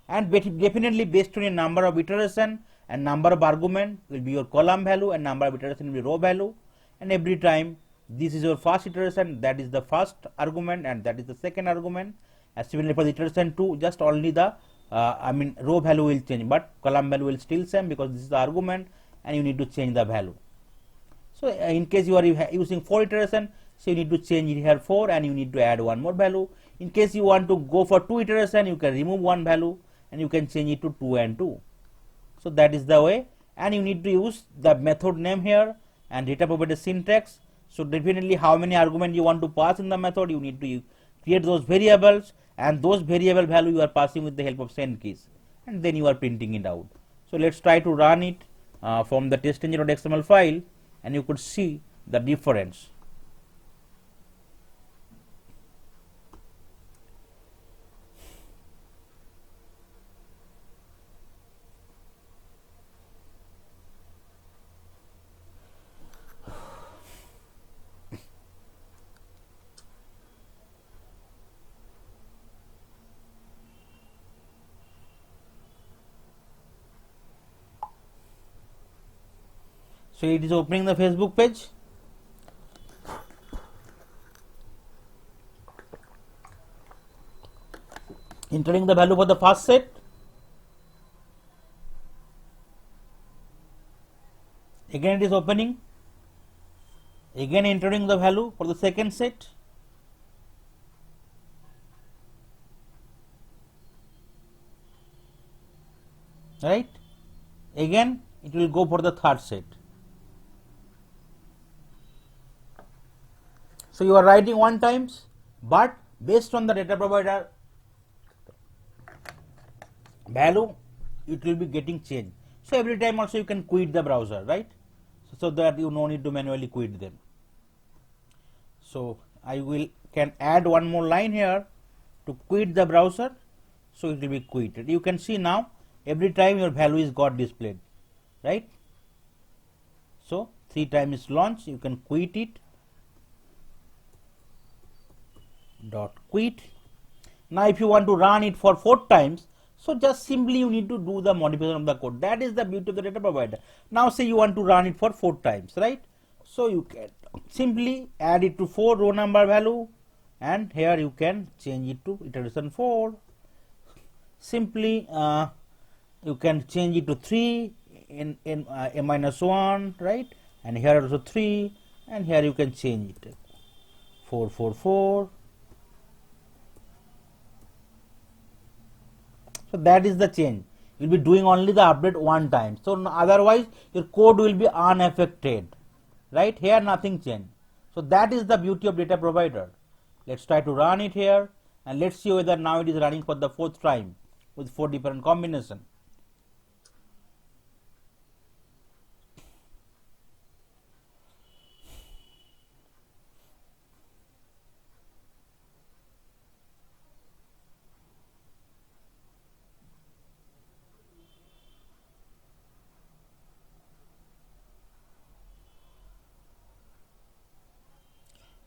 and definitely based on a number of iteration and number of argument will be your column value, and number of iteration will be row value, and every time this is your first iteration, that is the first argument, and that is the second argument. As similarly for the iteration 2, just only the row value will change, but column value will still same because this is the argument and you need to change the value. So in case you are using 4 iteration, so you need to change it here 4 and you need to add one more value. In case you want to go for 2 iteration, you can remove one value and you can change it to 2 and 2. So that is the way, and you need to use the method name here and data provider syntax. So definitely how many arguments you want to pass in the method, you need to create those variables, and those variable value you are passing with the help of send keys, and then you are printing it out. So let's try to run it from the testengine.xml file, and you could see the difference. So it is opening the Facebook page. Entering the value for the first set. Again it is opening. Again entering the value for the second set. Right? Again it will go for the third set. So you are writing one times, but based on the data provider value, it will be getting changed. So every time also you can quit the browser, right? So that you no need to manually quit them. So I can add one more line here to quit the browser. So it will be quitted. You can see now every time your value is got displayed, right? So 3 times launch, you can quit it. Dot quit. Now if you want to run it for 4 times, so just simply you need to do the modification of the code. That is the beauty of the data provider. Now say you want to run it for 4 times, right? So you can simply add it to 4 row number value, and here you can change it to iteration 4. Simply you can change it to 3 in a minus 1, right? And here also 3, and here you can change it 4 4 4. So that is the change. You will be doing only the update one time. So otherwise your code will be unaffected, right? Here nothing changed. So that is the beauty of data provider. Let's try to run it here, and let's see whether now it is running for the 4th time with 4 different combinations.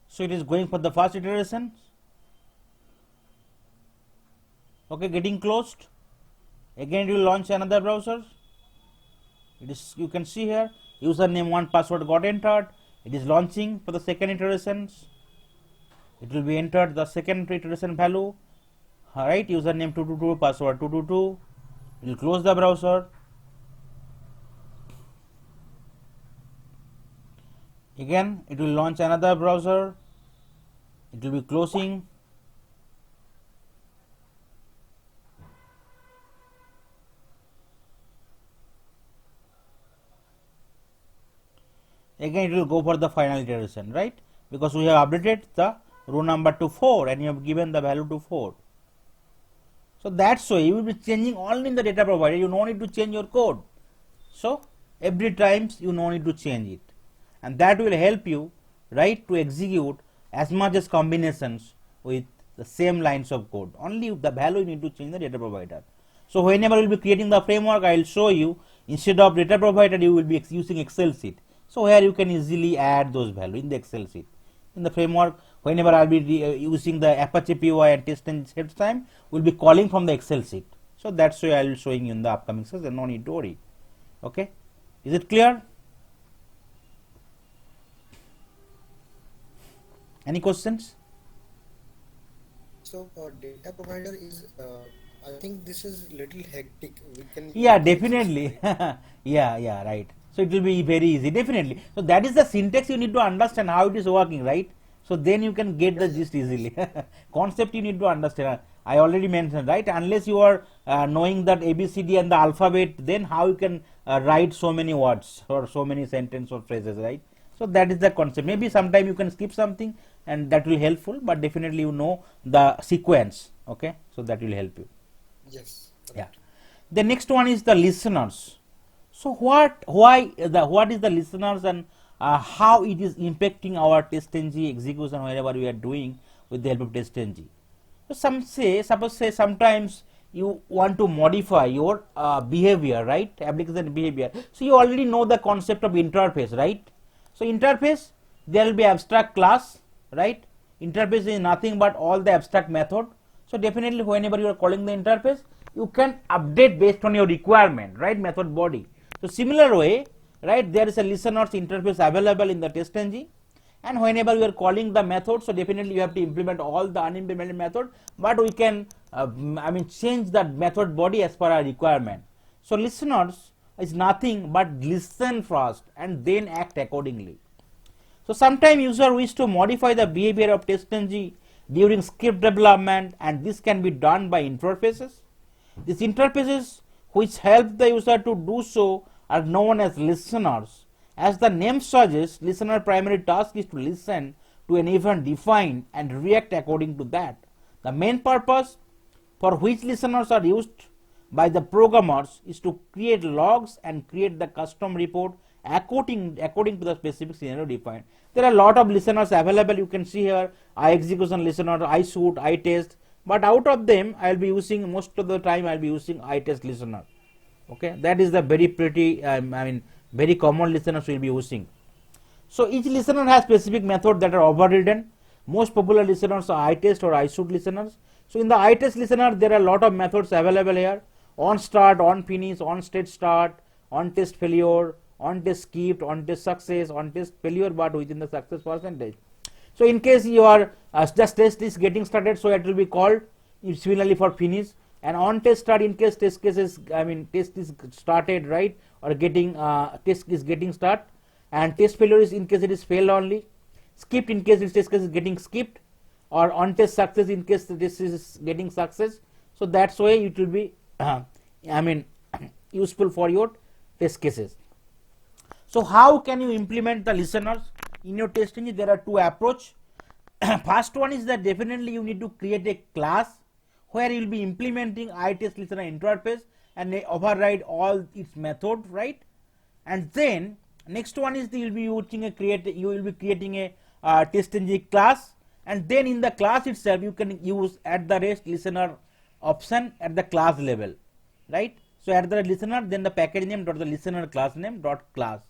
So it is going for the first iteration. Okay, getting closed. Again it will launch another browser. It is, you can see here, username 1 password got entered. It is launching for the second iterations. It will be entered the second iteration value. Alright, username 222, password 222. It will close the browser. Again it will launch another browser. It will be closing. Again it will go for the final iteration, right? Because we have updated the row number to 4 and you have given the value to 4. So that's why you will be changing only in the data provider. You no need to change your code. So every times you no need to change it. and that will help you, right, to execute as much as combinations with the same lines of code. Only the value you need to change the data provider. So whenever we will be creating the framework, I will show you, instead of data provider you will be using Excel sheet. So here you can easily add those values in the Excel sheet. In the framework, whenever I will be using the Apache PY and test and set time, we will be calling from the Excel sheet. So that's why I will be showing you in the upcoming session, no need to worry. Okay, is it clear? Any questions? So data provider is, I think this is little hectic. Yeah, we can fix it, definitely. right? Yeah, right. So it will be very easy, definitely. So that is the syntax you need to understand how it is working, right? So then you can get the Yeah, gist yes. easily. Concept you need to understand. I already mentioned, right? Unless you are knowing that ABCD and the alphabet, then how you can write so many words or so many sentences or phrases, right? So that is the concept. Maybe sometime you can skip something and that will helpful, but definitely you know the sequence. Okay, so that will help you. Yes, Yeah. correct. The next one is the listeners. So what is the listeners, and how it is impacting our TestNG execution wherever we are doing with the help of TestNG. So suppose say sometimes you want to modify your behavior, right? Application behavior. So you already know the concept of interface, right? So interface, there will be abstract class, right? Interface is nothing but all the abstract method. So definitely whenever you are calling the interface, you can update based on your requirement, right? Method body. So similar way, right? There is a listeners interface available in the TestNG, and whenever you are calling the method, so definitely you have to implement all the unimplemented method, but we can change that method body as per our requirement. So listeners is nothing but listen first and then act accordingly. So sometimes user wish to modify the behavior of TestNG during script development, and this can be done by interfaces. These interfaces which help the user to do so are known as listeners. As the name suggests, listener primary task is to listen to an event defined and react according to that. The main purpose for which listeners are used by the programmers is to create logs and create the custom report according to the specific scenario defined. There are a lot of listeners available. You can see here iExecution listener, iShoot, iTest, but out of them I will be using, most of the time I will be using iTest listener. Okay, that is the very pretty very common listeners we will be using. So each listener has specific methods that are overridden. Most popular listeners are iTest or iShoot listeners. So in the iTest listener, there are a lot of methods available here: on start, on finish, on state start, on test failure, on test skipped, on test success, on test failure but within the success percentage. So in case you are just test is getting started, so it will be called similarly for finish, and on test start in case test cases test is started, right, or getting test is getting start, and test failure is in case it is failed only, skipped in case this test case is getting skipped, or on test success in case this is getting success. So that's why it will be useful for your test cases. So how can you implement the listeners in your testing? There are two approach. First one is that definitely you need to create a class where you will be implementing iTest listener interface and override all its method, right? And then next one is you will be creating a TestNG class, and then in the class itself you can use @listener option at the class level, right? So at the listener, then the package name dot the listener class name dot class.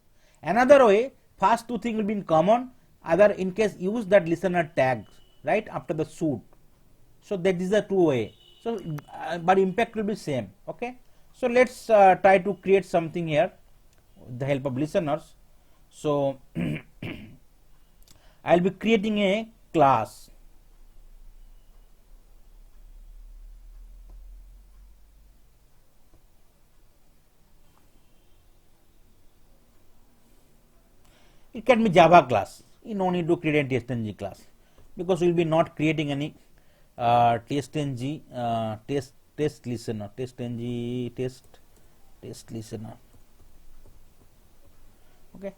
Another way, first two things will be in common. Other in case use that listener tags, right, after the shoot. So that is the two way. So but impact will be same. Okay. So let's try to create something here with the help of listeners. So I'll be creating a class. It can be Java class. You no need to create a TestNG class, because we will be not creating any TestNG test listener, TestNG test listener. Okay.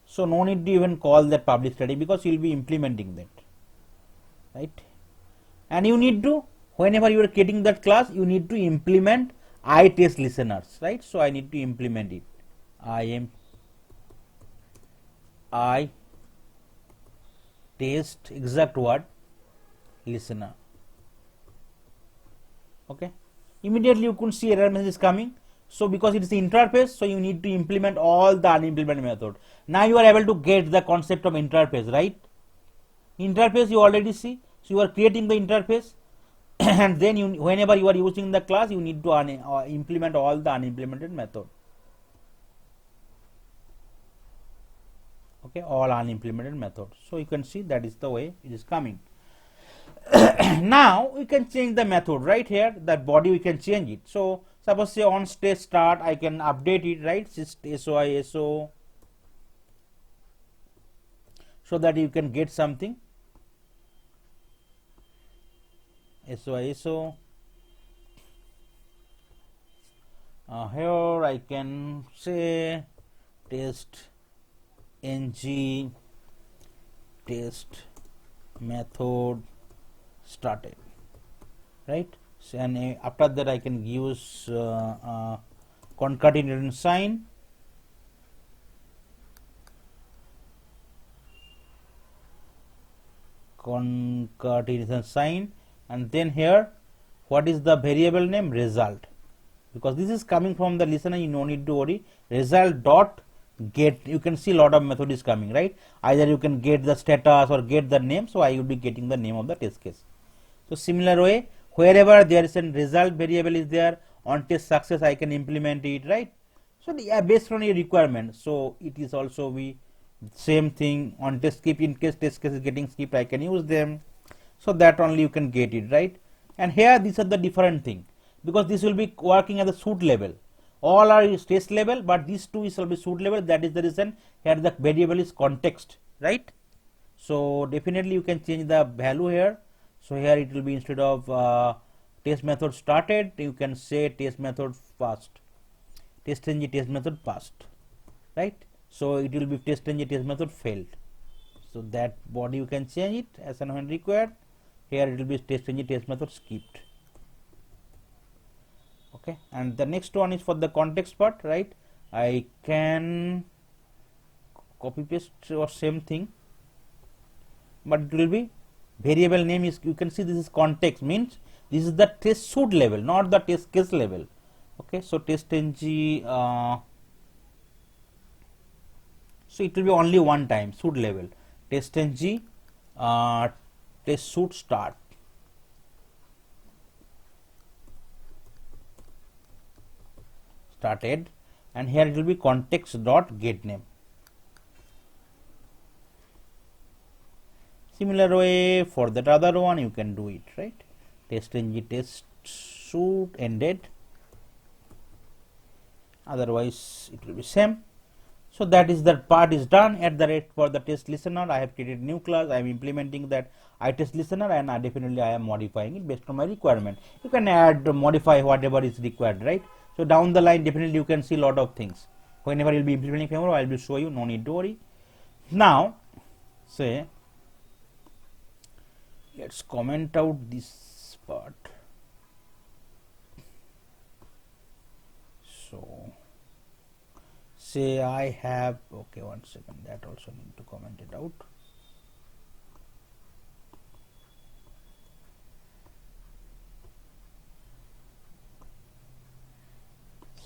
So no need to even call that public static, because you will be implementing that, right? And you need to, whenever you are creating that class, you need to implement iTest listeners, right? So I need to implement it. I am I test exact word listener. Okay, immediately you could see error message is coming. So because it is the interface, so you need to implement all the unimplemented method. Now you are able to get the concept of interface, right? Interface you already see. So you are creating the interface and then you, whenever you are using the class, you need to implement all the unimplemented method. Okay, all unimplemented methods. So you can see that is the way it is coming. Now we can change the method right here. That body we can change it. So suppose say on stage start, I can update it, right? SOI SO, so that you can get something. SOI SO. Here I can say test ng test method started, right? So, and after that I can use concatenation sign, and then here what is the variable name? Result, because this is coming from the listener, you no need to worry. Result dot get, you can see a lot of method is coming, right? Either you can get the status or get the name, so I will be getting the name of the test case. So similar way, wherever there is a result variable is there, on test success I can implement it, right? So based on your requirement, so it is also be same thing on test skip. In case test case is getting skipped, I can use them, so that only you can get it, right? And here these are the different thing, because this will be working at the suit level. All are test level, but these two is will be suit level. That is the reason here the variable is context, right? So definitely you can change the value here. So here it will be, instead of test method started, you can say test method passed, test ng test method passed, right? So it will be test ng test method failed. So that body you can change it as and when required. Here it will be test ng test method skipped. Okay, and the next one is for the context part, right? I can copy paste or same thing, but it will be variable name is, you can see this is context, means this is the test suit level, not the test case level. Okay, so test ng, so it will be only one time suit level, test ng test suit start. Started, and here it will be context dot get name. Similar way for that other one you can do it, right? Test ng test suit ended, otherwise it will be same. So that is, that part is done. At the rate for the test listener, I have created new class, I am implementing that iTest listener, and definitely I am modifying it based on my requirement. You can add, modify whatever is required, right? So down the line definitely you can see lot of things. Whenever you will be implementing framework, I will show you, no need to worry. Now say, let's comment out this part. So say I have, okay, one second, that also need to comment it out.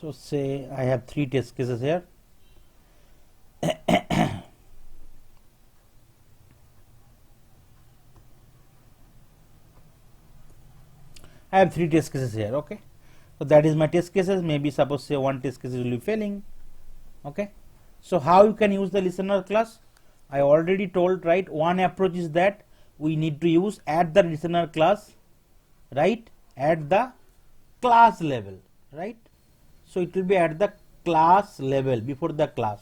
So say I have 3 test cases here. I have 3 test cases here, okay? So that is my test cases. Maybe suppose say one test case will be failing, okay? So how you can use the listener class? I already told, right? One approach is that we need to use at the listener class, right? At the class level, right? So it will be at the class level, before the class.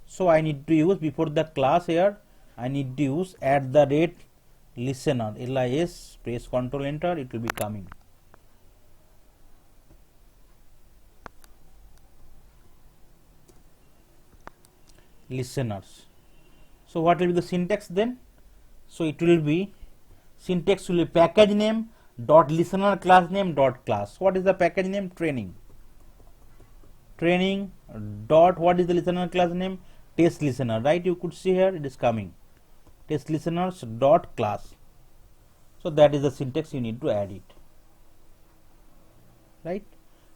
So I need to use before the class here, I need to use at the rate listener, LIS, press Ctrl Enter, it will be coming. Listeners. So what will be the syntax then? So it will be, syntax will be package name dot listener class name dot class. What is the package name? Training. Training dot, what is the listener class name? test listener, right? You could see here it is coming test listeners dot class. So that is the syntax you need to add it, right?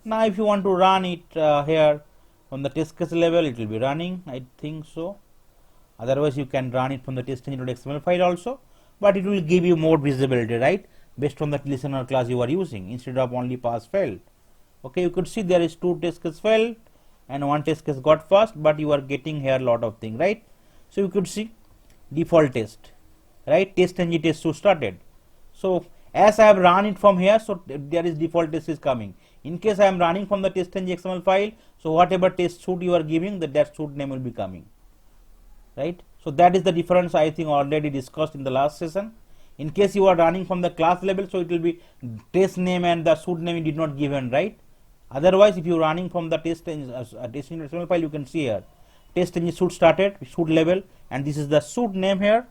Now if you want to run it here from the test case level, it will be running, I think so. Otherwise you can run it from the testng.xml file also, but it will give you more visibility, right, based on the listener class you are using instead of only pass failed. Okay, you could see there is 2 test case failed and 1 test case got passed, but you are getting here lot of thing, right? So you could see default test, right, testng test suite started. So as I have run it from here, so there is default test is coming. In case I am running from the testng XML file, so whatever test suite you are giving, that suite name will be coming, right? So that is the difference I think already discussed in the last session. In case you are running from the class level, so it will be test name and the suite name you did not given, right? Otherwise, if you are running from the testng XML file, you can see here testng suite started, suite level, and this is the suite name here,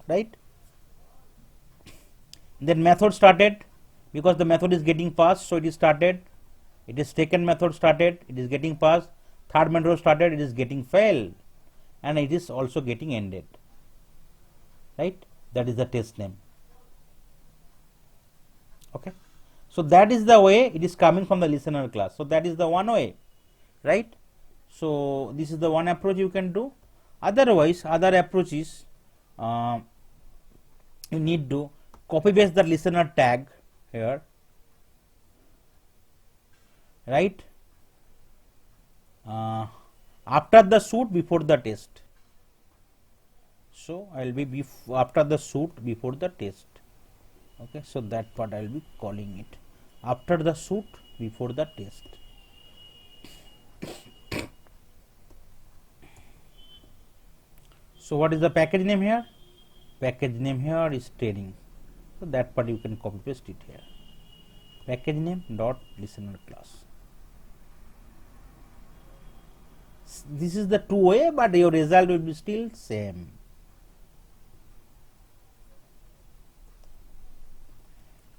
right? Then method started, because the method is getting passed, so it is started. It is second method started, it is getting passed. Third method started, it is getting failed, and it is also getting ended, right? That is the test name. Okay, so that is the way it is coming from the listener class. So that is the one way, right? So this is the one approach you can do. Otherwise, other approaches, you need to copy paste the listener tag here, right, after the suite before the test. So I will be after the suite before the test. Okay, so that part I will be calling it after the suite before the test. So what is the package name here? Package name here is training. So that part you can copy paste it here. Package name dot listener class. This is the two way, but your result will be still same.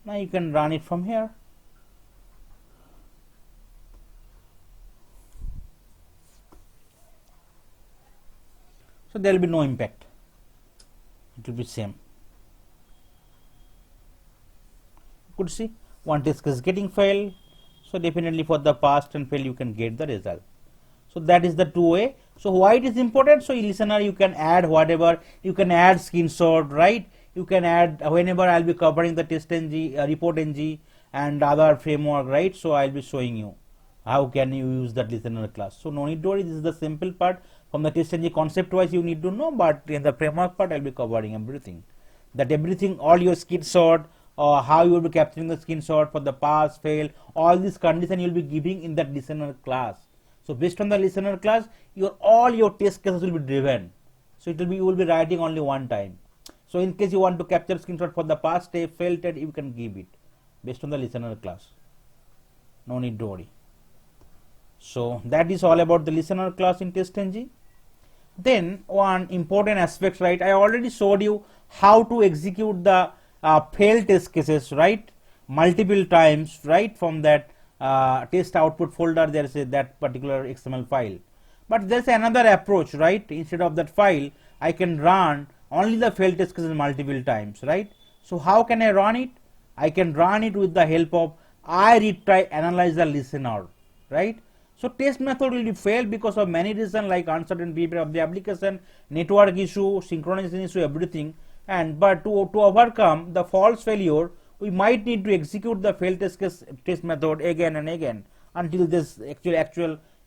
Now you can run it from here. So there will be no impact. It will be same. You could see one test case is getting failed. So definitely for the past and fail you can get the result. So that is the two way. So why it is important? So listener you can add whatever, you can add screenshot, right? You can add whenever I will be covering the testng, report ng and other framework, right? So I will be showing you how can you use that listener class. So no need to worry, this is the simple part. From the testng concept wise you need to know, but in the framework part I will be covering everything. That everything, all your screenshot, how you will be capturing the screenshot for the pass, fail, all these condition you will be giving in that listener class. So based on the listener class, all your test cases will be driven. So it will be, you will be writing only one time. So in case you want to capture screenshot for the past step, failed state, you can give it based on the listener class. No need to worry. So that is all about the listener class in testng. Then one important aspect, right? I already showed you how to execute the failed test cases, right? Multiple times, right? From that test output folder, there is that particular XML file. But there is another approach, right? Instead of that file, I can run only the failed test cases multiple times, right? So how can I run it? I can run it with the help of I retry analyze the listener, right? So test method will be failed because of many reasons like uncertain behavior of the application, network issue, synchronization issue, everything. And but to overcome the false failure, we might need to execute the failed test case test method again and again until this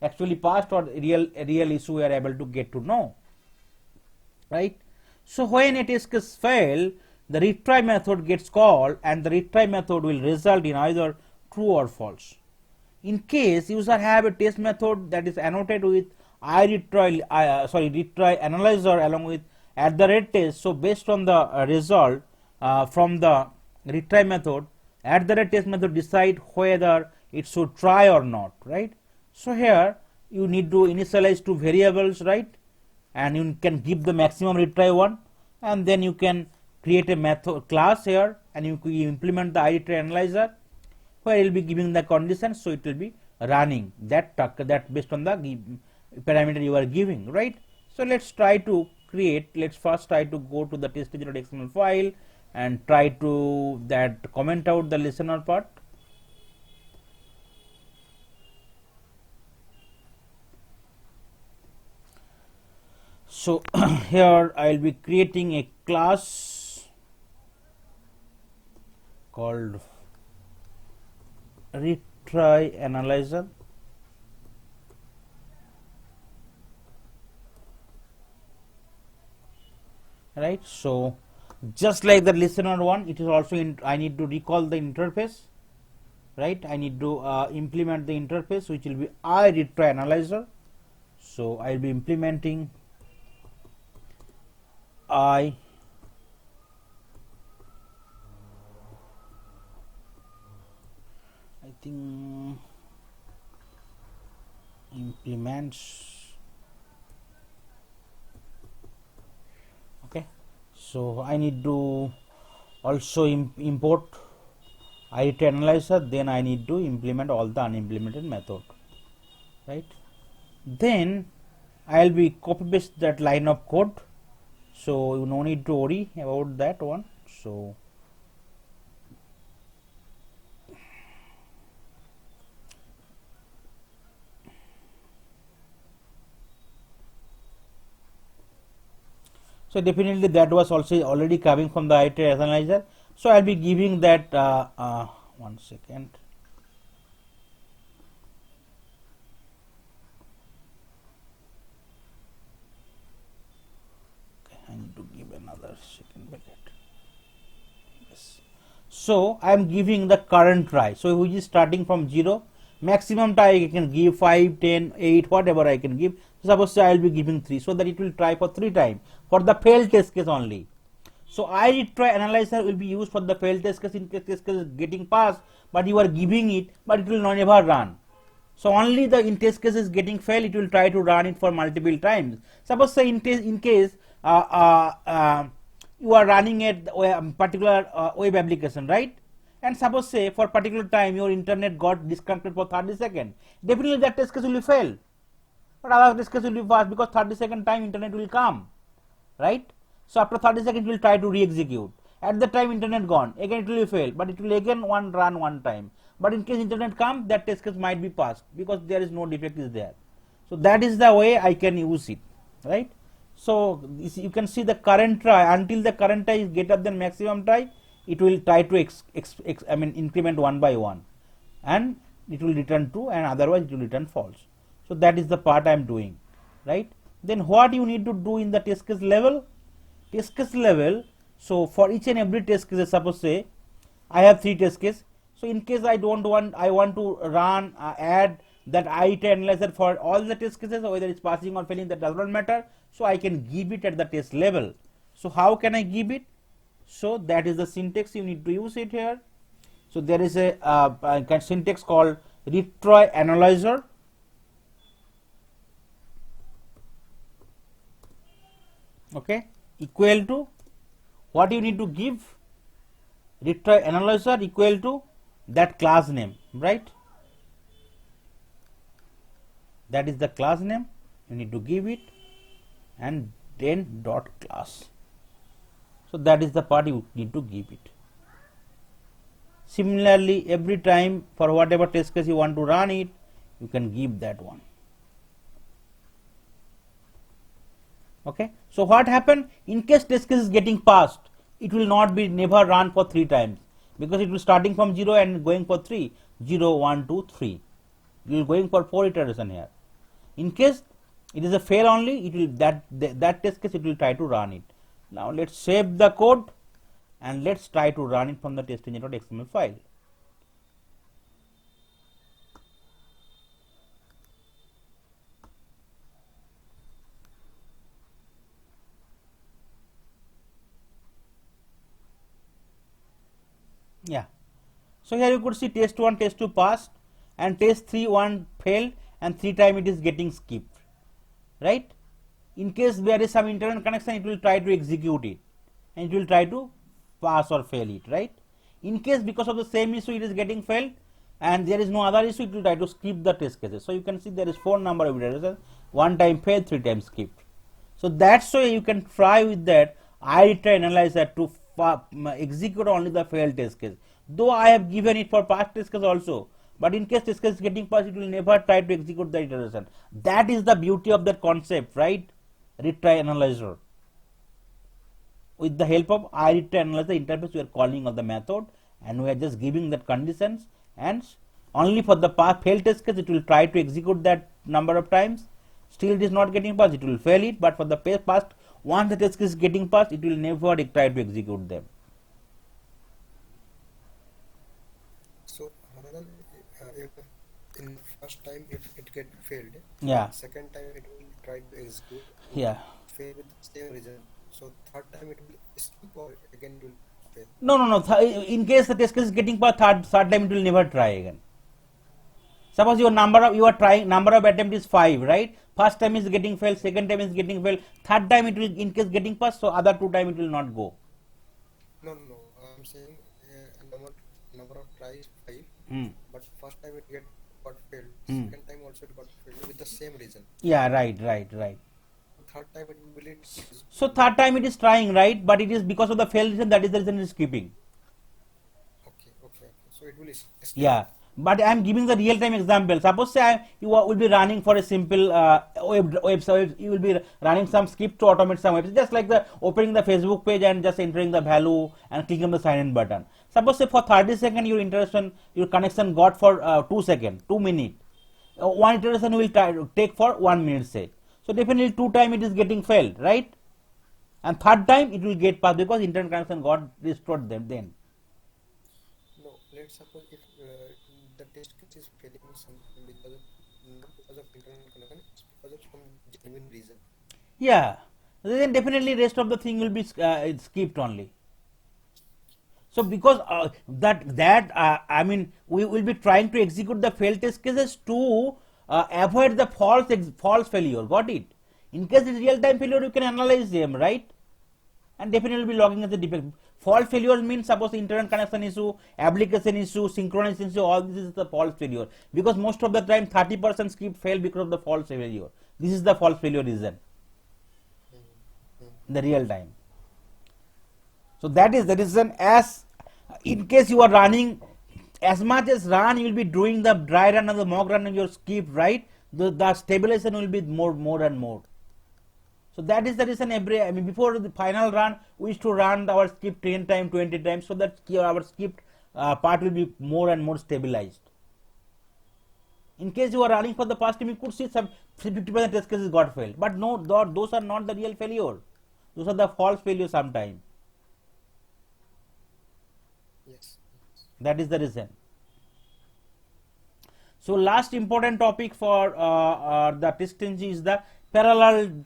actually passed or real issue we are able to get to know, right? So when a test case fail, the retry method gets called and the retry method will result in either true or false. In case user have a test method that is annotated with retry analyzer along with @test, so based on the result from the retry method, @test method decide whether it should try or not, right? So here you need to initialize two variables, right? And you can give the maximum retry one, and then you can create a method class here and you implement the retry analyzer where you will be giving the conditions, so it will be running that based on the parameter you are giving, right? So let's try to create, let's first try to go to the test.xml file and try to that comment out the listener part. So here I will be creating a class called retry analyzer, right? So just like the listener one, it is also I need to recall the interface, right? I need to implement the interface, which will be I retry analyzer. So I will be implementing I think implements. Okay, so I need to also import IT analyzer, then I need to implement all the unimplemented method, right? Then I'll be copy paste that line of code, so you no need to worry about that one. So definitely that was also already coming from the IT analyzer. So I'll be giving that 1 second. I need to give another second bracket. Yes. So I am giving the current try. So which is starting from 0. Maximum try I can give 5, 10, 8, whatever I can give. Suppose I will be giving 3, so that it will try for 3 times for the failed test case only. So I retry analyzer will be used for the failed test case in case test case is getting passed, but you are giving it, but it will never run. So only the in test case is getting failed, it will try to run it for multiple times. Suppose say in case you are running a particular web application, right? And suppose say for particular time your internet got disconnected for 30 seconds, definitely that test case will be failed, but other test case will be fast because 30-second time internet will come, right? So after 30 seconds it will try to re-execute. At the time internet gone, again it will fail, but it will again run one time. But in case internet comes, that test case might be passed because there is no defect is there. So that is the way I can use it, right? So you can see the current try, until the current try is greater than maximum try, it will try to increment one by one, and it will return true, and otherwise it will return false. So that is the part I am doing, right? Then what you need to do in the test case level? Test case level, so for each and every test case, suppose say I have 3 test case. So in case I want to run add that IT analyzer for all the test cases, whether it's passing or failing, that does not matter. So I can give it at the test level. So how can I give it? So that is the syntax you need to use it here. So there is a syntax called retry analyzer. Okay, equal to what you need to give, retry analyzer equal to that class name, right? That is the class name, you need to give it, and then dot class. So that is the part you need to give it. Similarly, every time for whatever test case you want to run it, you can give that one. Okay, so what happened in case test case is getting passed, it will not be never run for 3 times, because it will starting from 0 and going for 3, 0, 1, 2, 3. You will going for 4 iteration here. In case it is a fail only, it will that test case it will try to run it. Now let's save the code and let's try to run it from the test.xml file. Yeah, so here you could see test 1, test 2 passed, and test 3 1 failed, and 3 times it is getting skipped, right? In case there is some internet connection, it will try to execute it, and it will try to pass or fail it, right? In case because of the same issue it is getting failed and there is no other issue, it will try to skip the test cases. So you can see there is 4 number of iterations. 1 time failed, 3 times skipped. So that's why you can try with that iRetry analyzer to execute only the failed test case. Though I have given it for past test case also, but in case test case is getting passed, it will never try to execute the iteration. That is the beauty of that concept, right? Retry analyzer. With the help of iRetry analyzer interface, we are calling on the method and we are just giving that conditions, and only for the failed test case it will try to execute that number of times. Still it is not getting passed, it will fail it, but for the past, once the test case is getting passed, it will never try to execute them. So Ramadan, if in first time if it get failed, Yeah, second time it will try to execute, yeah. fail with the same reason. So third time it will skip or again it will fail. No. In case the test case is getting passed, third time it will never try again. Suppose your number of attempt is 5, right? First time is getting failed, second time is getting failed, third time it will in case getting passed, so other 2 time it will not go. No. I'm saying number of tries 5, Hmm. but first time it got failed, Hmm. second time also it got failed with the same reason. Yeah, right. Third time it will be So third time it is trying, right? But it is because of the failed reason, that is the reason it is skipping. okay. So it will skip. Yeah, but I am giving the real time example. Suppose say you will be running for a simple website. You will be running some script to automate some website, just like the opening the Facebook page and just entering the value and clicking on the sign in button. Suppose say for 30 seconds your connection got for 2 seconds, 2 minutes. One iteration will take for 1 minute, say. So definitely 2 time it is getting failed, right? And third time it will get passed because internet connection got restored them then. No, let's suppose if the test case is failing not because of internet connection, it's because of some genuine reason. Yeah, then definitely rest of the thing will be skipped only. So because I mean we will be trying to execute the failed test cases to avoid the false failure. Got it? In case it's real time failure, you can analyze them, right? And definitely be logging as a defect. False failure means suppose internet connection issue, application issue, synchronization issue, all this is the false failure. Because most of the time 30% script fail because of the false failure. This is the false failure reason. In the real time. So that is the reason, as in case you are running as much as run, you will be doing the dry run and the mock run on your script, right? The stabilization will be more and more. So that is the reason before the final run we used to run our script 10 times, 20 times, so that our script part will be more and more stabilized. In case you are running for the first time, you could see some 50% test cases got failed, but no, those are not the real failure. Those are the false failure sometimes. Yes. That is the reason. So last important topic for the testing is the parallel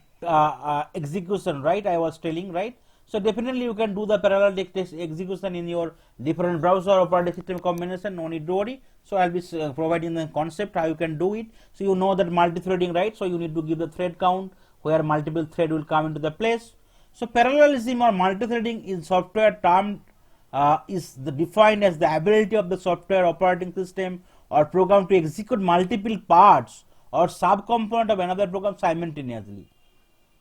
execution, right? I was telling, right? So definitely you can do the parallel execution in your different browser operating system combination, no need to worry. So I'll be providing the concept how you can do it. So you know that multi-threading, right? So you need to give the thread count where multiple thread will come into the place. So parallelism or multi-threading in software term is defined as the ability of the software operating system or program to execute multiple parts or subcomponent of another program simultaneously.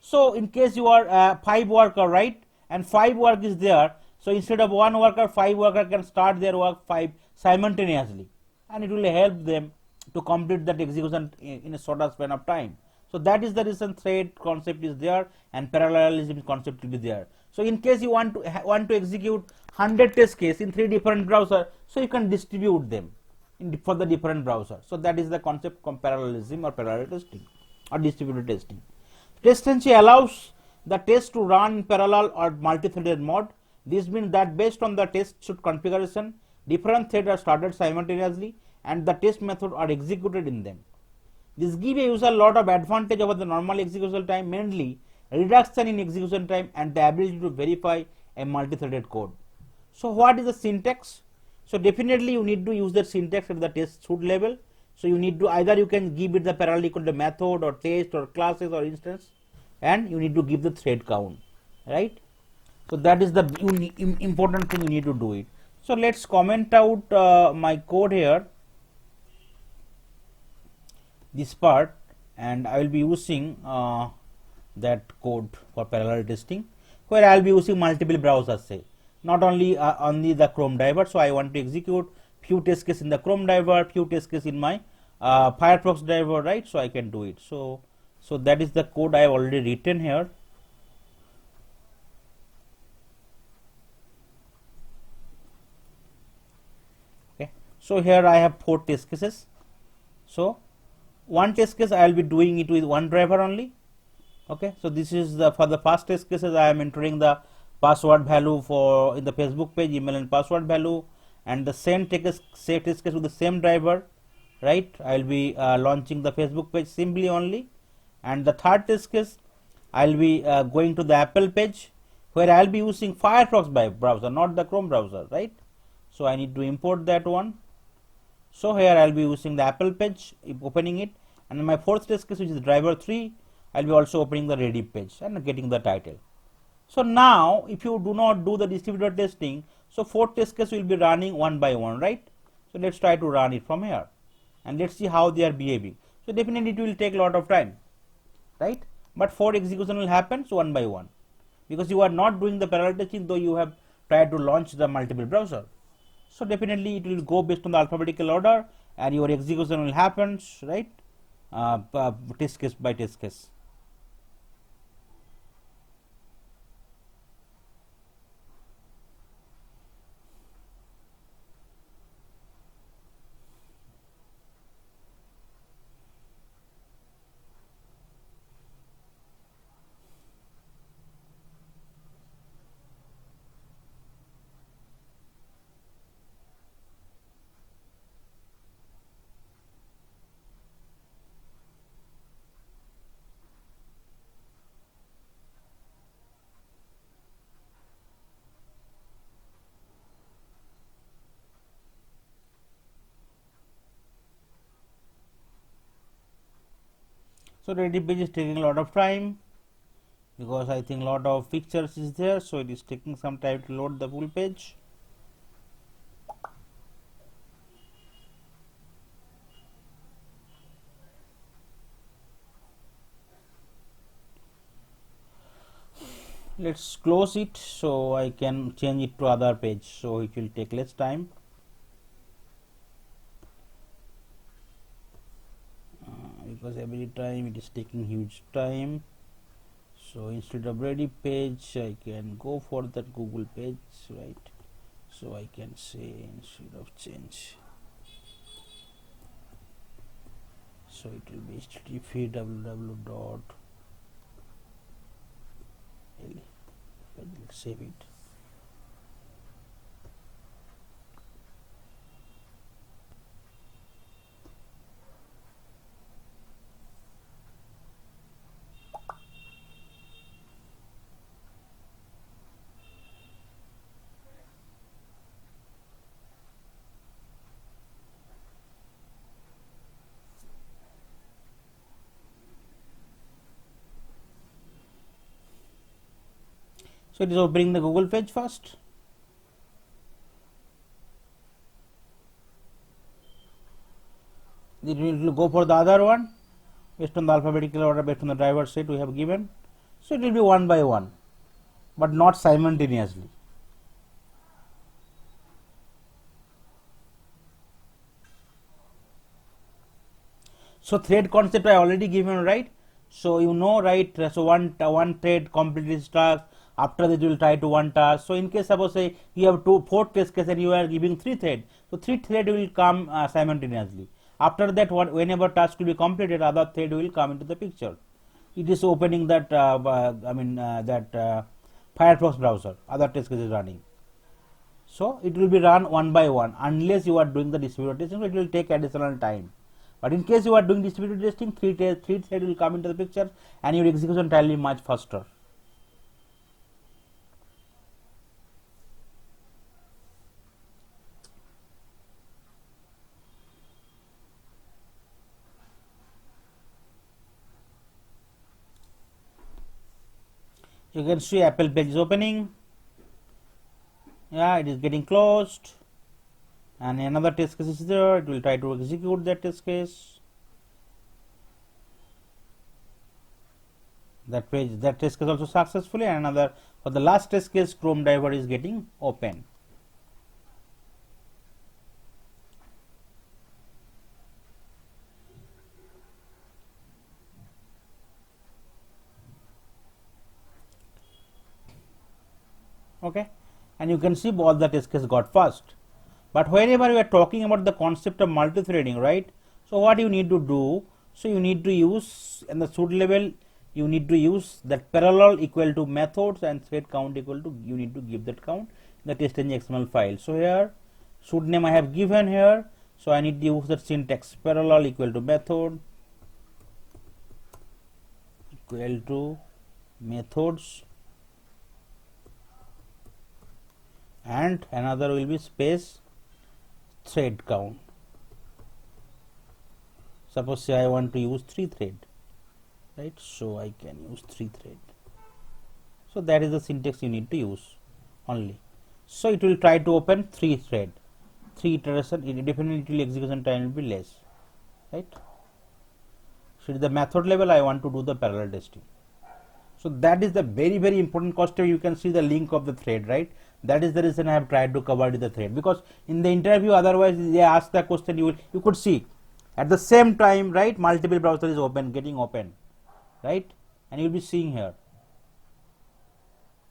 So in case you are 5 worker, right, and 5 work is there, so instead of 1 worker, 5 worker can start their work 5 simultaneously, and it will help them to complete that execution in a shorter span of time. So that is the reason thread concept is there and parallelism concept will be there. So in case you want to execute 100 test case in 3 different browsers, so you can distribute them for the different browsers. So that is the concept of parallelism or parallel testing or distributed testing. TestNG allows the test to run in parallel or multi-threaded mode. This means that based on the test suite configuration, different threads are started simultaneously and the test method are executed in them. This gives a user a lot of advantage over the normal execution time, mainly reduction in execution time and the ability to verify a multi-threaded code. So what is the syntax? So definitely you need to use the syntax at the test suite level. So you need to either you can give it the parallel equal to method or test or classes or instance, and you need to give the thread count, right? So that is the important thing you need to do it. So let's comment out my code here, this part, and I will be using that code for parallel testing, where I will be using multiple browsers, say not only the Chrome driver. So I want to execute few test cases in the Chrome driver, few test cases in my Firefox driver, right? So I can do it. So that is the code I have already written here. Okay, so here I have 4 test cases. So one test case I will be doing it with one driver only. Okay, so this is the for the first test cases I am entering the password value for in the Facebook page, email and password value, and the same test case with the same driver, right? I will be launching the Facebook page simply only. And the third test case I will be going to the Apple page, where I will be using Firefox browser, not the Chrome browser, right? So I need to import that one. So here I will be using the Apple page, opening it, and in my fourth test case, which is driver 3, I will be also opening the Reddit page and getting the title. So now if you do not do the distributor testing, so 4 test cases will be running one by one, right? So let's try to run it from here and let's see how they are behaving. So definitely it will take a lot of time, right? But 4 execution will happen so one by one, because you are not doing the parallel testing, though you have tried to launch the multiple browser. So definitely it will go based on the alphabetical order and your execution will happen, right? Test case by test case. So Reddit page is taking a lot of time, because I think a lot of pictures is there, so it is taking some time to load the full page. Let's close it so I can change it to other page, so it will take less time. Because every time it is taking huge time. So instead of Reddit page, I can go for that Google page, right? So I can say instead of change, so it will be http www. Let's save it. So it is opening the Google page first. It will go for the other one based on the alphabetical order, based on the driver set we have given. So it will be one by one, but not simultaneously. So thread concept I already given, right? So you know, right? So one thread completed its task. After that, you will try to one task. So in case suppose say you have 4 test cases and you are giving 3 thread, so 3 thread will come simultaneously. After that, whenever task will be completed, other thread will come into the picture. It is opening that Firefox browser. Other test case is running. So it will be run one by one unless you are doing the distributed testing. So it will take additional time. But in case you are doing distributed testing, 3 thread will come into the picture and your execution time will be much faster. You can see Apple page is opening. Yeah, it is getting closed. And another test case is there. It will try to execute that test case. that page, that test case also successfully, and another for the last test case Chrome driver is getting open. Okay, and you can see all the test case got passed. But whenever we are talking about the concept of multi-threading, right? So what you need to do? So you need to use in the suit level, you need to use that parallel equal to methods and thread count equal to, you need to give that count in the test.ng XML file. So here suit name I have given here. So I need to use that syntax parallel equal to method equal to methods, and another will be space thread count. Suppose say I want to use 3 thread, right? So I can use 3 thread. So that is the syntax you need to use only. So it will try to open 3 thread, 3 iteration. It definitely execution time will be less, right? So at the method level I want to do the parallel testing. So that is the very important concept. You can see the link of the thread, right? That is the reason I have tried to cover the thread, because in the interview otherwise they ask the question, you could see at the same time, right, multiple browser is open, getting open, right, and you will be seeing here,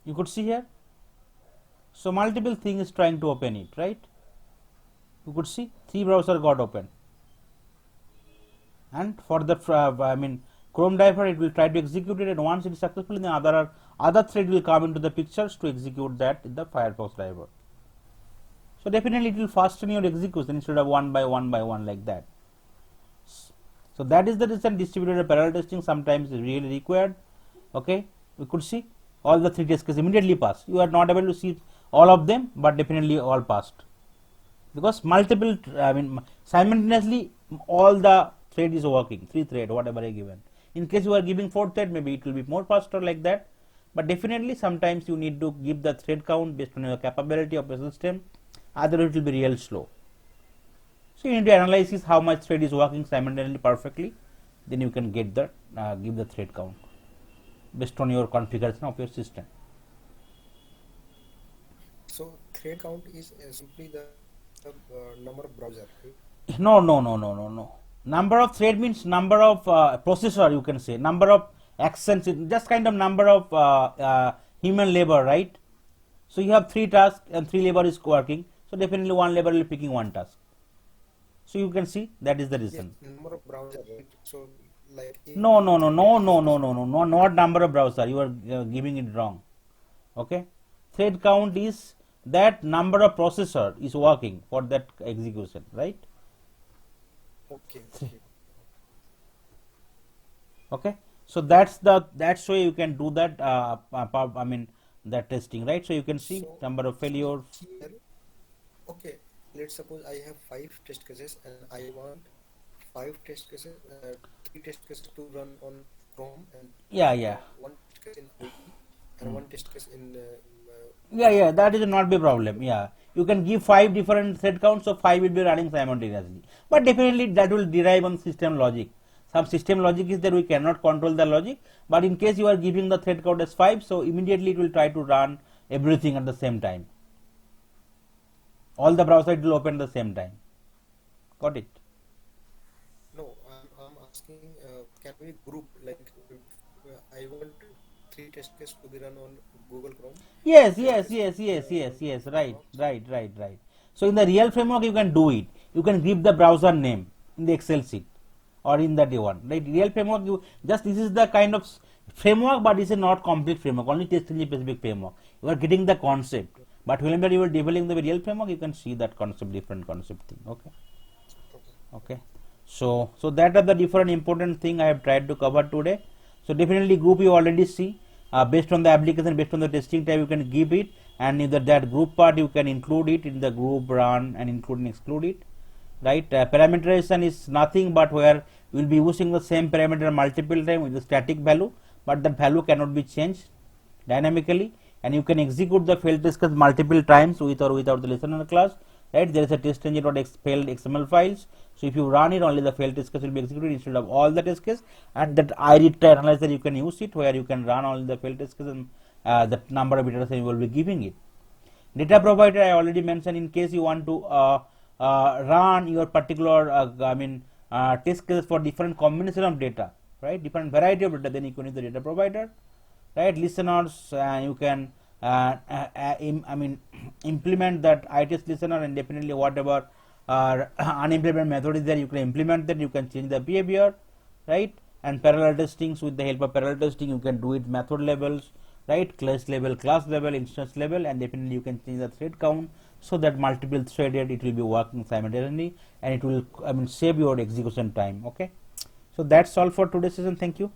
you could see here, so multiple thing is trying to open it, right? You could see 3 browser got open, and for the Chrome driver it will try to execute it, and once it is successful, then other thread will come into the pictures to execute that in the Firefox driver. So definitely it will fasten your execution instead of one by one like that. So that is the reason distributed parallel testing sometimes is really required. Okay, we could see all the 3 test cases immediately pass. You are not able to see all of them, but definitely all passed, because multiple simultaneously all the thread is working, 3 thread whatever I given. In case you are giving 4 thread, maybe it will be more faster like that, but definitely sometimes you need to give the thread count based on your capability of the system, otherwise it will be real slow. So you need to analyze how much thread is working simultaneously perfectly, then you can get the give the thread count based on your configuration of your system. So thread count is simply the number of browser, right? No. Number of thread means number of processor, you can say, number of actions, just kind of number of human labor, right? So you have 3 tasks and 3 labor is working, so definitely one labor will be picking 1 task. So you can see that is the reason. Yes, number of browser, right? So like No, not number of browser. You are giving it wrong. Okay, thread count is that number of processor is working for that execution, right? okay. Okay, so that's way you can do that. That testing, right? So you can see So number of failures. here, okay, let's suppose I have 5 test cases and I want 5 test cases, 3 test cases to run on Chrome, and Yeah. 1 test case in IE and 1 test case in Yeah, that is not be problem. Yeah, you can give 5 different thread counts, so 5 will be running simultaneously. But definitely that will derive on system logic. Some system logic is that we cannot control the logic, but in case you are giving the thread count as 5, so immediately it will try to run everything at the same time. All the browser it will open at the same time. Got it? no, I'm asking, can we group, like I want 3 test cases to be run on Google Chrome. Yes. Right. So in the real framework you can do it. You can give the browser name in the Excel sheet or in that one. Right? Real framework, you just, this is the kind of framework, but it's a not complete framework. Only test-engine specific framework. You are getting the concept, but whenever you are developing the real framework, you can see that concept, different concept thing. Okay. So that are the different important thing I have tried to cover today. So definitely group you already see. Based on the application, based on the testing type, you can give it, and either that group part you can include it in the group run and include and exclude it, right? Parameterization is nothing but where we will be using the same parameter multiple times with the static value, but that value cannot be changed dynamically, and you can execute the failed test case multiple times with or without the listener class. right? There is a test engine.failed XML files. So if you run it, only the failed test case will be executed instead of all the test case. And that IRIT analyzer, you can use it where you can run only the failed test case and the number of iterations you will be giving it. Data provider, I already mentioned, in case you want to run your particular test cases for different combination of data, right? Different variety of data, then you can use the data provider, right? Listeners, you can implement that ITS listener, and definitely whatever unimplemented method is there, you can implement that. You can change the behavior, right? And parallel testings, with the help of parallel testing, you can do it method levels, right? Class level, instance level, and definitely you can change the thread count so that multiple threaded it will be working simultaneously, and it will save your execution time. Okay, so that's all for today's session. Thank you.